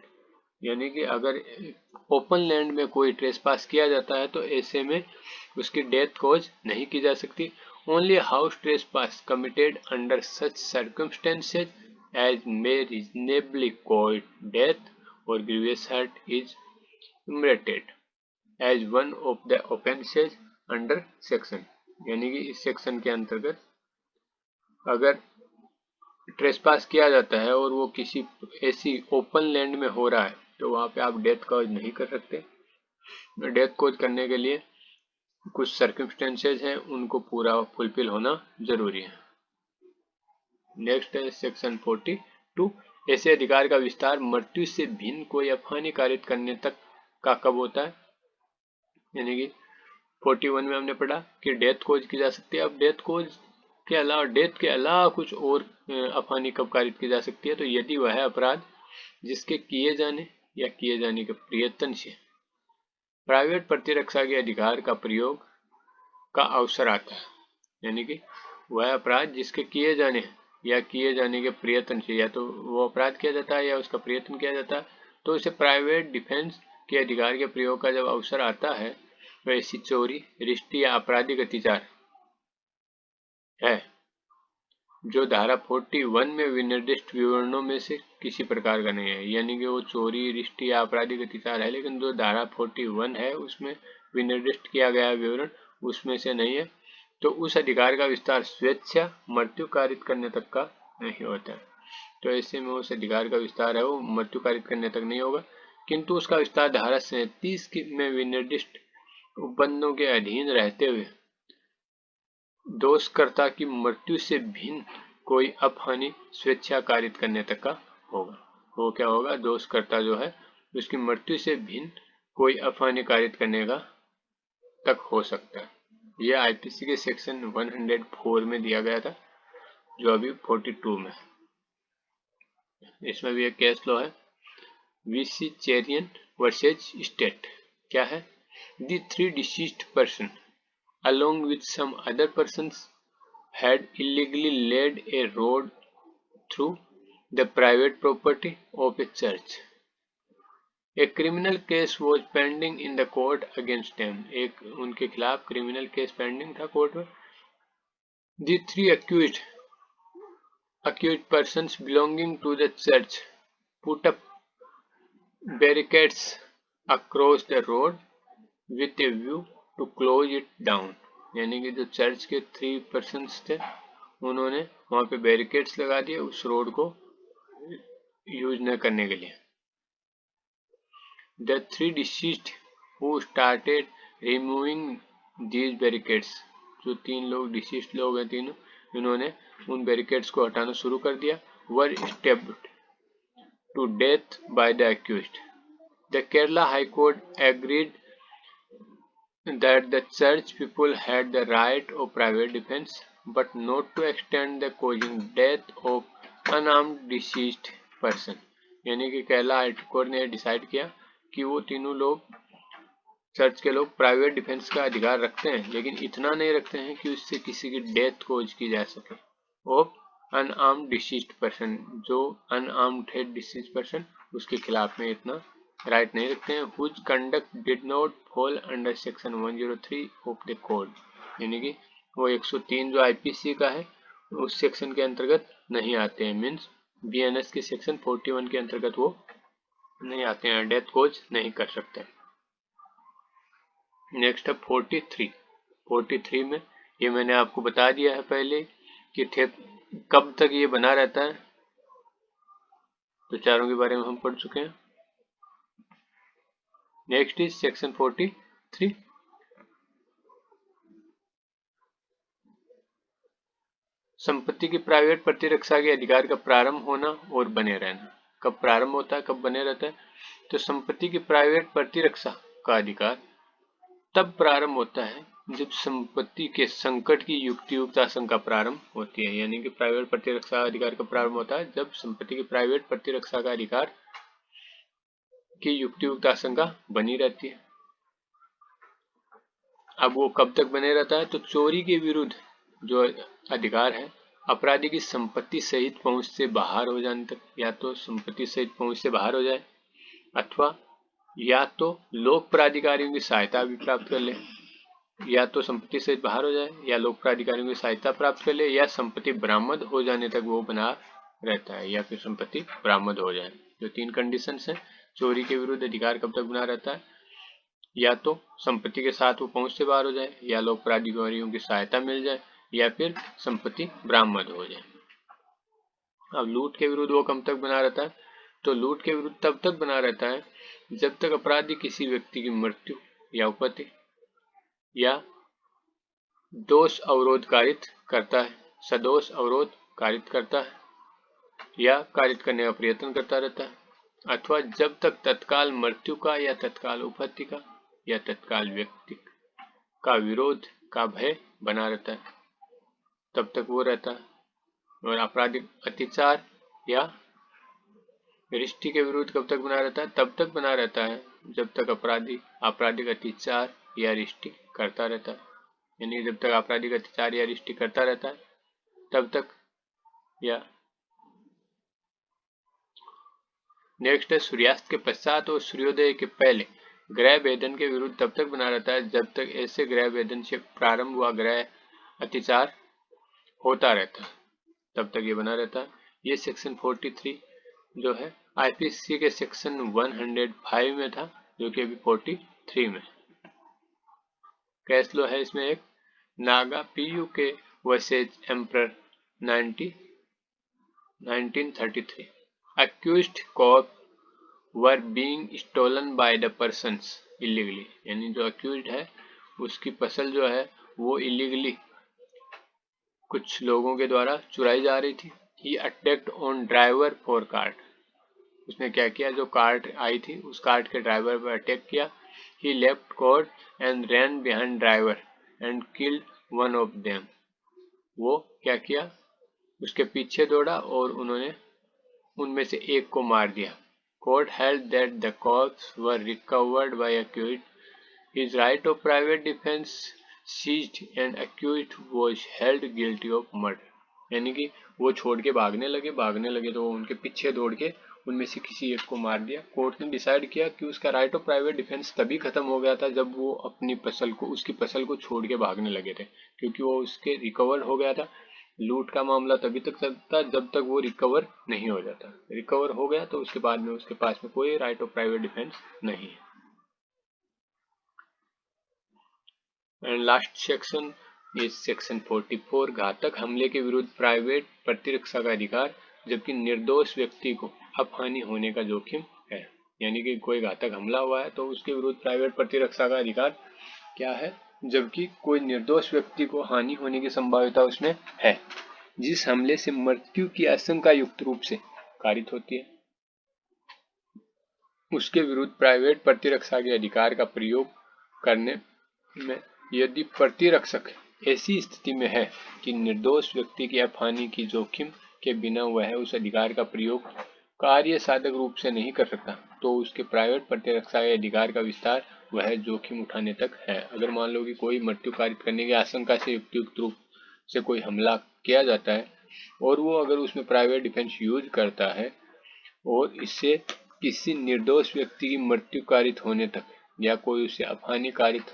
यानी कि अगर open land में कोई trespass किया जाता है तो ऐसे में उसकी डेथ कॉज नहीं की जा सकती। Only house trespass committed under such circumstances as may reasonably cause death or grievous hurt is enumerated as one of the offences under section। यानी कि इस सेक्शन के अंतर्गत अगर ट्रेसपास किया जाता है और वो किसी ऐसी ओपन लैंड में हो रहा है तो वहां पे आप डेथ कॉज नहीं कर सकते। डेथ कॉज करने के लिए कुछ सर्कमस्टेंसेज हैं, उनको पूरा फुलफिल होना जरूरी है। नेक्स्ट है सेक्शन 42। ऐसे अधिकार का विस्तार मृत्यु से भिन्न कोई अफहानि कारित करने तक का कब होता है। यानी कि 41 में हमने पढ़ा कि डेथ कोज की जा सकती है। अब डेथ के अलावा कुछ और अफहानी कब कारित की जा सकती है, तो यदि वह अपराध जिसके किए जाने या किए जाने के प्रयत्न से प्राइवेट प्रतिरक्षा के अधिकार का प्रयोग का अवसर आता है। यानी कि वह अपराध जिसके किए जाने या किए जाने के प्रयत्न से, या तो वो अपराध किया जाता है या उसका प्रयत्न किया जाता है, तो उसे प्राइवेट डिफेंस के अधिकार के प्रयोग का जब अवसर आता है, वैसी चोरी, रिश्ती या आपराधिक अत्याचार है जो धारा 41 में विनिर्दिष्ट विवरणों में से किसी प्रकार का नहीं है। यानी कि वो चोरी, रिश्ती या आपराधिक अत्याचार है, लेकिन जो धारा 41 है उसमें विनिर्दिष्ट किया गया विवरण उसमें से नहीं है, तो उस अधिकार का विस्तार स्वेच्छा मृत्यु कारित करने तक का नहीं होता है। तो ऐसे में उस अधिकार का विस्तार है वो मृत्यु कारित करने तक नहीं होगा, किंतु उसका विस्तार धारा 37 में विनिर्दिष्ट उपबंधों के अधीन रहते हुए दोषकर्ता की मृत्यु से भिन्न कोई अपहानि स्वेच्छा कारित करने तक का होगा। वो क्या होगा, दोषकर्ता जो है उसकी मृत्यु से भिन्न कोई अपहानि कारित करने का तक हो सकता है। यह आईपीसी के सेक्शन 104 में दिया गया था, जो अभी 42 में। इसमें भी एक केस लॉ है वीसी चेरियन वर्सेज स्टेट। क्या है, the 3 deceased person along with some other persons had illegally laid a road through the private property of a church. A criminal case was pending in the court against them। एक उनके खिलाफ criminal case pending था court में। The 3 accused persons belonging to the church put up barricades across the road with a view to close it down। यानी कि जो church के 3 persons थे उन्होंने वहां पे बैरिकेड्स लगा दिए उस रोड को यूज न करने के लिए। The 3 deceased who started removing these barricades, जो 3 लोग डिसीज्ड लोग हैं तीनों, इन्होंने उन बैरिकेड्स को हटाना शुरू कर दिया। were stabbed to death by the accused। The Kerala High Court agreed that the church people had the right of private defense but not to extend the causing death of unarmed deceased person। यानी कि Kerala high court ने decide किया कि वो तीनों लोग, church के लोग, प्राइवेट डिफेंस का अधिकार रखते हैं, लेकिन इतना नहीं रखते हैं कि उससे किसी की डेथ कोज की जा सके ऑफ अनआर्म्ड डिसीज्ड पर्सन, जो अनआर्म्ड है डिसीज पर्सन, उसके खिलाफ में इतना राइट नहीं रखते हैं। Whose conduct did not fall under section 103 of the code, यानी कि वो 103 जो आईपीसी का है उस सेक्शन के अंतर्गत नहीं आते हैं, मीन्स बीएनएस के सेक्शन 41 के अंतर्गत वो नहीं आते हैं, डेथ कोज नहीं कर सकते। नेक्स्ट है 43 में ये मैंने आपको बता दिया है पहले कि कब तक ये बना रहता है, तो चारों के बारे में हम पढ़ चुके हैं। नेक्स्ट इज सेक्शन 43, संपत्ति की प्राइवेट प्रतिरक्षा के अधिकार का प्रारंभ होना और बने रहना। कब प्रारंभ होता है, कब बने रहता है, तो संपत्ति की प्राइवेट प्रतिरक्षा का अधिकार तब प्रारंभ होता है जब संपत्ति के संकट की युक्तियुक्त आशंका प्रारंभ होती है, यानी कि प्राइवेट प्रतिरक्षा अधिकार का प्रारंभ होता है जब संपत्ति की प्राइवेट प्रतिरक्षा का अधिकार की युक्तियुक्त आशंका बनी रहती है। अब वो कब तक बने रहता है, तो चोरी के विरुद्ध जो अधिकार है अपराधी की संपत्ति सहित पहुंच से बाहर हो जाने तक, या तो संपत्ति सहित पहुंच से बाहर हो जाए अथवा या तो लोक प्राधिकारियों की सहायता भी प्राप्त कर ले, या तो संपत्ति सहित बाहर हो जाए या लोक प्राधिकारियों की सहायता प्राप्त कर ले, या संपत्ति बरामद हो जाने तक वो बना रहता है, या फिर संपत्ति बरामद हो जाए। जो 3 कंडीशंस हैं चोरी के विरुद्ध अधिकार कब तक बना रहता है, या तो संपत्ति के साथ वो पहुंच से बाहर हो जाए, या लोक प्राधिकारियों की सहायता मिल जाए, या फिर संपत्ति बरामद हो जाए। अब लूट के विरुद्ध वो कब तक बना रहता है, तो लूट के विरुद्ध तब तक बना रहता है जब तक अपराधी किसी व्यक्ति की मृत्यु या उपत्ति या दोष अवरोध कारित करता है, सदोष अवरोध कारित करता है या कारित करने का प्रयत्न करता रहता है, अथवा जब तक तत्काल मृत्यु का या तत्काल उपत्ति का या तत्काल व्यक्ति का विरोध का भय बना रहता है, तब तक वो रहता है। और आपराधिक अत्याचार या रिष्टि के विरुद्ध कब तक बना रहता है, तब तक बना रहता है जब तक अपराधी आपराधिक अत्याचार या रिष्टि करता रहता है, यानी जब तक आपराधिक अत्याचार या रिष्टि करता रहता है तब तक। या नेक्स्ट है सूर्यास्त के पश्चात और सूर्योदय के पहले ग्रह भेदन के विरुद्ध तब तक बना रहता है जब तक ऐसे ग्रह भेदन से प्रारंभ हुआ ग्रह अत्याचार होता रहता है, तब तक ये बना रहता है। ये सेक्शन 43 जो है आईपीसी के सेक्शन 105 में था, जो कि अभी 43 में। कैश लो है इसमें एक नागा पीयू के versus emperor 1933 accused corpse were being stolen by the persons illegally, यानी जो accused है उसकी फसल जो है वो illegally कुछ लोगों के द्वारा चुराई जा रही थी। He attacked on driver for cart, उसने क्या किया, जो कार्ट आई थी उस कार्ट के ड्राइवर पर अटैक किया। He left court and ran behind driver and killed one of them, वो क्या किया, उसके पीछे दौड़ा और उन्होंने उनमें से एक को मार दिया। Court held that the corpses were recovered by accused. His right of private defense seized and accused was held guilty of murder. यानी कि वो छोड़ के भागने लगे तो उनके पीछे दौड़ के उनमें से किसी एक को मार दिया। कोर्ट ने डिसाइड किया कि उसका राइट ऑफ प्राइवेट डिफेंस तभी खत्म हो गया था जब वो अपनी उसकी फसल को छोड़ के भागने लगे थे, क्योंकि वो उसके रिकवर हो गया था। लूट का मामला तभी तक चलता जब तक वो रिकवर नहीं हो जाता, रिकवर हो गया तो उसके बाद में उसके पास में कोई राइट ऑफ प्राइवेट डिफेंस नहीं है। And last section is section 44, घातक हमले के विरुद्ध प्राइवेट प्रतिरक्षा का अधिकार जबकि निर्दोष व्यक्ति को अपहानि होने का जोखिम है। यानी कि कोई घातक हमला हुआ है तो उसके विरुद्ध प्राइवेट प्रतिरक्षा का अधिकार क्या है, जबकि कोई निर्दोष व्यक्ति को हानि होने की संभाव्यता उसमें है, जिस हमले से मृत्यु की आशंका युक्त रूप से कारित होती है, उसके विरुद्ध प्राइवेट प्रतिरक्षा के अधिकार का प्रयोग करने में यदि प्रतिरक्षक ऐसी स्थिति में है कि निर्दोष व्यक्ति की अपहानि की जोखिम के बिना वह उस अधिकार का प्रयोग कार्य साधक रूप से नहीं कर सकता, तो उसके प्राइवेट प्रतिरक्षा के अधिकार का विस्तार वह जोखिम उठाने तक है। अगर मान लो कि कोई मृत्यु कारित करने की आशंका से युक्त रूप से कोई हमला किया जाता है और वो अगर उसमें प्राइवेट डिफेंस यूज करता है और इससे किसी निर्दोष व्यक्ति की मृत्यु कारित होने तक या कोई उससे अपहानि कारित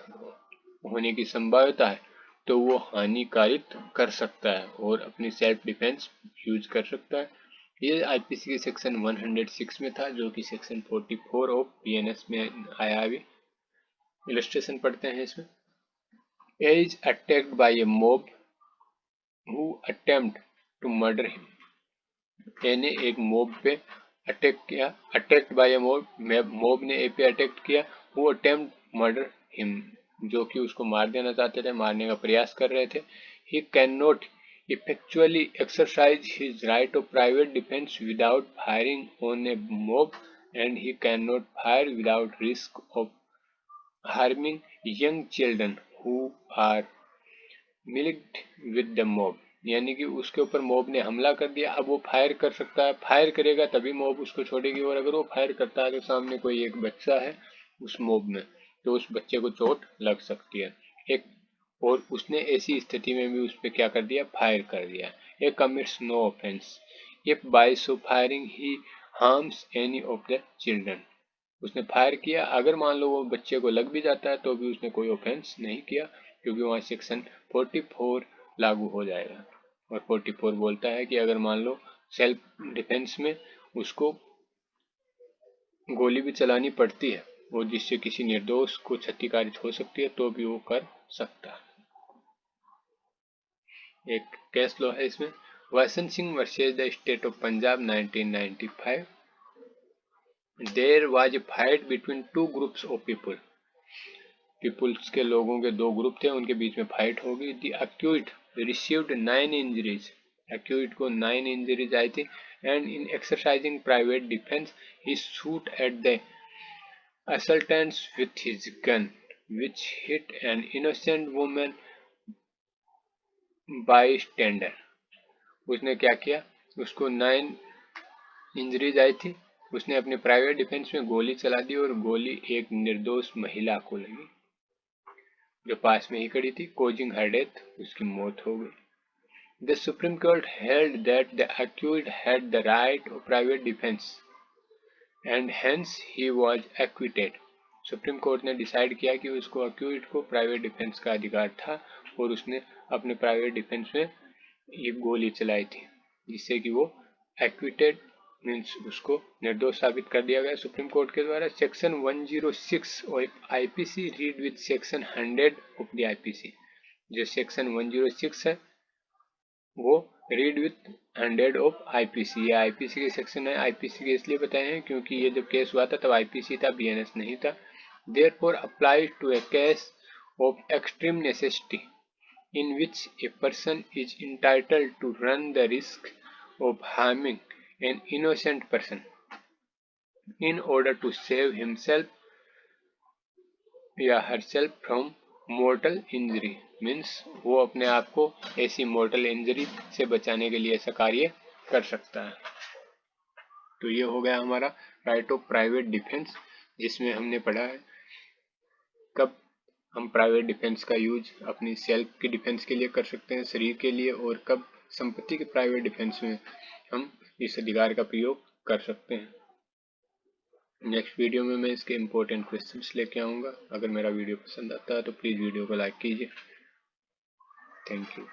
होने की संभाव्यता है तो वो हानि कारित कर सकता है और अपनी सेल्फ डिफेंस यूज कर सकता है। ये आईपीसी के सेक्शन 106 में था, जो कि सेक्शन 44 ऑफ बीएनएस में आया। अभी इलस्ट्रेशन पढ़ते हैं इसमें। Is attacked by a mob who attempt to murder him. A ने एक मॉब पे अटैक किया, attacked by a mob, mob ने ए पे अटैक किया, हु अटेम्प्ट मर्डर हिम, जो कि उसको मार देना चाहते थे, मारने का प्रयास कर रहे थे। He can not effectually exercise his right of private defense without firing on a mob, and he cannot fire without risk of harming young children who are mixed with the mob। यानी कि उसके ऊपर mob ने हमला कर दिया, अब वो फायर कर सकता है, फायर करेगा तभी मॉब उसको छोड़ेगी, और अगर वो फायर करता है तो सामने कोई एक बच्चा है उस मॉब में, तो उस बच्चे को चोट लग सकती है। एक और उसने ऐसी स्थिति में भी उस पर क्या कर दिया, फायर कर दिया। A commits no offence if by so firing he harms any of the children. उसने फायर किया, अगर मान लो वो बच्चे को लग भी जाता है तो भी उसने कोई ऑफेंस नहीं किया, क्योंकि वहाँ सेक्शन 44 लागू हो जाएगा। और 44 बोलता है कि अगर मान लो सेल्फ डिफेंस में उसको गोली भी चलानी पड़ती है और जिससे किसी निर्दोष को क्षतिकारित हो सकती है तो भी वो कर सकता है। एक केस लॉ है इसमें, Vasant Singh versus the state of Punjab 1995। There was a fight between two groups of peoples के लोगों के दो ग्रुप थे, उनके बीच में फाइट हो गई। The accused received 9 injuries, accused को 9 इंजरीज आई थी, and in exercising private defence he shoot at the assailants with his gun which hit an innocent woman bystander। उसने क्या किया, उसको 9 इंजरीज आई थी, उसने अपने प्राइवेट डिफेंस में गोली चला दी और गोली एक निर्दोष महिला को लगी जो पास में ही खड़ी थी, कॉजिंग हर डेथ, उसकी मौत हो गई। The supreme court held that the accused had the right of private defence and hence he was acquitted. Supreme court ने डिसाइड किया कि उसको अक्यूज्ड को प्राइवेट डिफेंस का अधिकार था और उसने अपने प्राइवेट डिफेंस में ये गोली चलाई थी, जिससे कि वो एक्विटेड मीन्स उसको निर्दोष साबित कर दिया गया सुप्रीम कोर्ट के द्वारा। Section 106 of IPC read with section 100 of the IPC. जो सेक्शन 106 है वो रीड विथ 100 ऑफ आईपीसी। ये आईपीसी के सेक्शन है, आईपीसी के इसलिए बताए हैं क्योंकि ये जब केस हुआ था तब आईपीसी था, बीएनएस नहीं था। Therefore applies to a case of extreme necessity in which a person is entitled to run the risk of harming an innocent person in order to save himself या herself from mortal injury। Means वो अपने आप को ऐसी mortal injury से बचाने के लिए ऐसा कार्य कर सकता है। तो ये हो गया हमारा राइट ऑफ प्राइवेट डिफेंस, जिसमें हमने पढ़ा है कब हम प्राइवेट डिफेंस का यूज अपनी सेल्फ की डिफेंस के लिए कर सकते हैं, शरीर के लिए, और कब संपत्ति के प्राइवेट डिफेंस में हम इस अधिकार का प्रयोग कर सकते हैं। नेक्स्ट वीडियो में मैं इसके इम्पोर्टेंट क्वेश्चंस लेके आऊँगा। अगर मेरा वीडियो पसंद आता है तो प्लीज़ वीडियो को लाइक कीजिए। Thank you.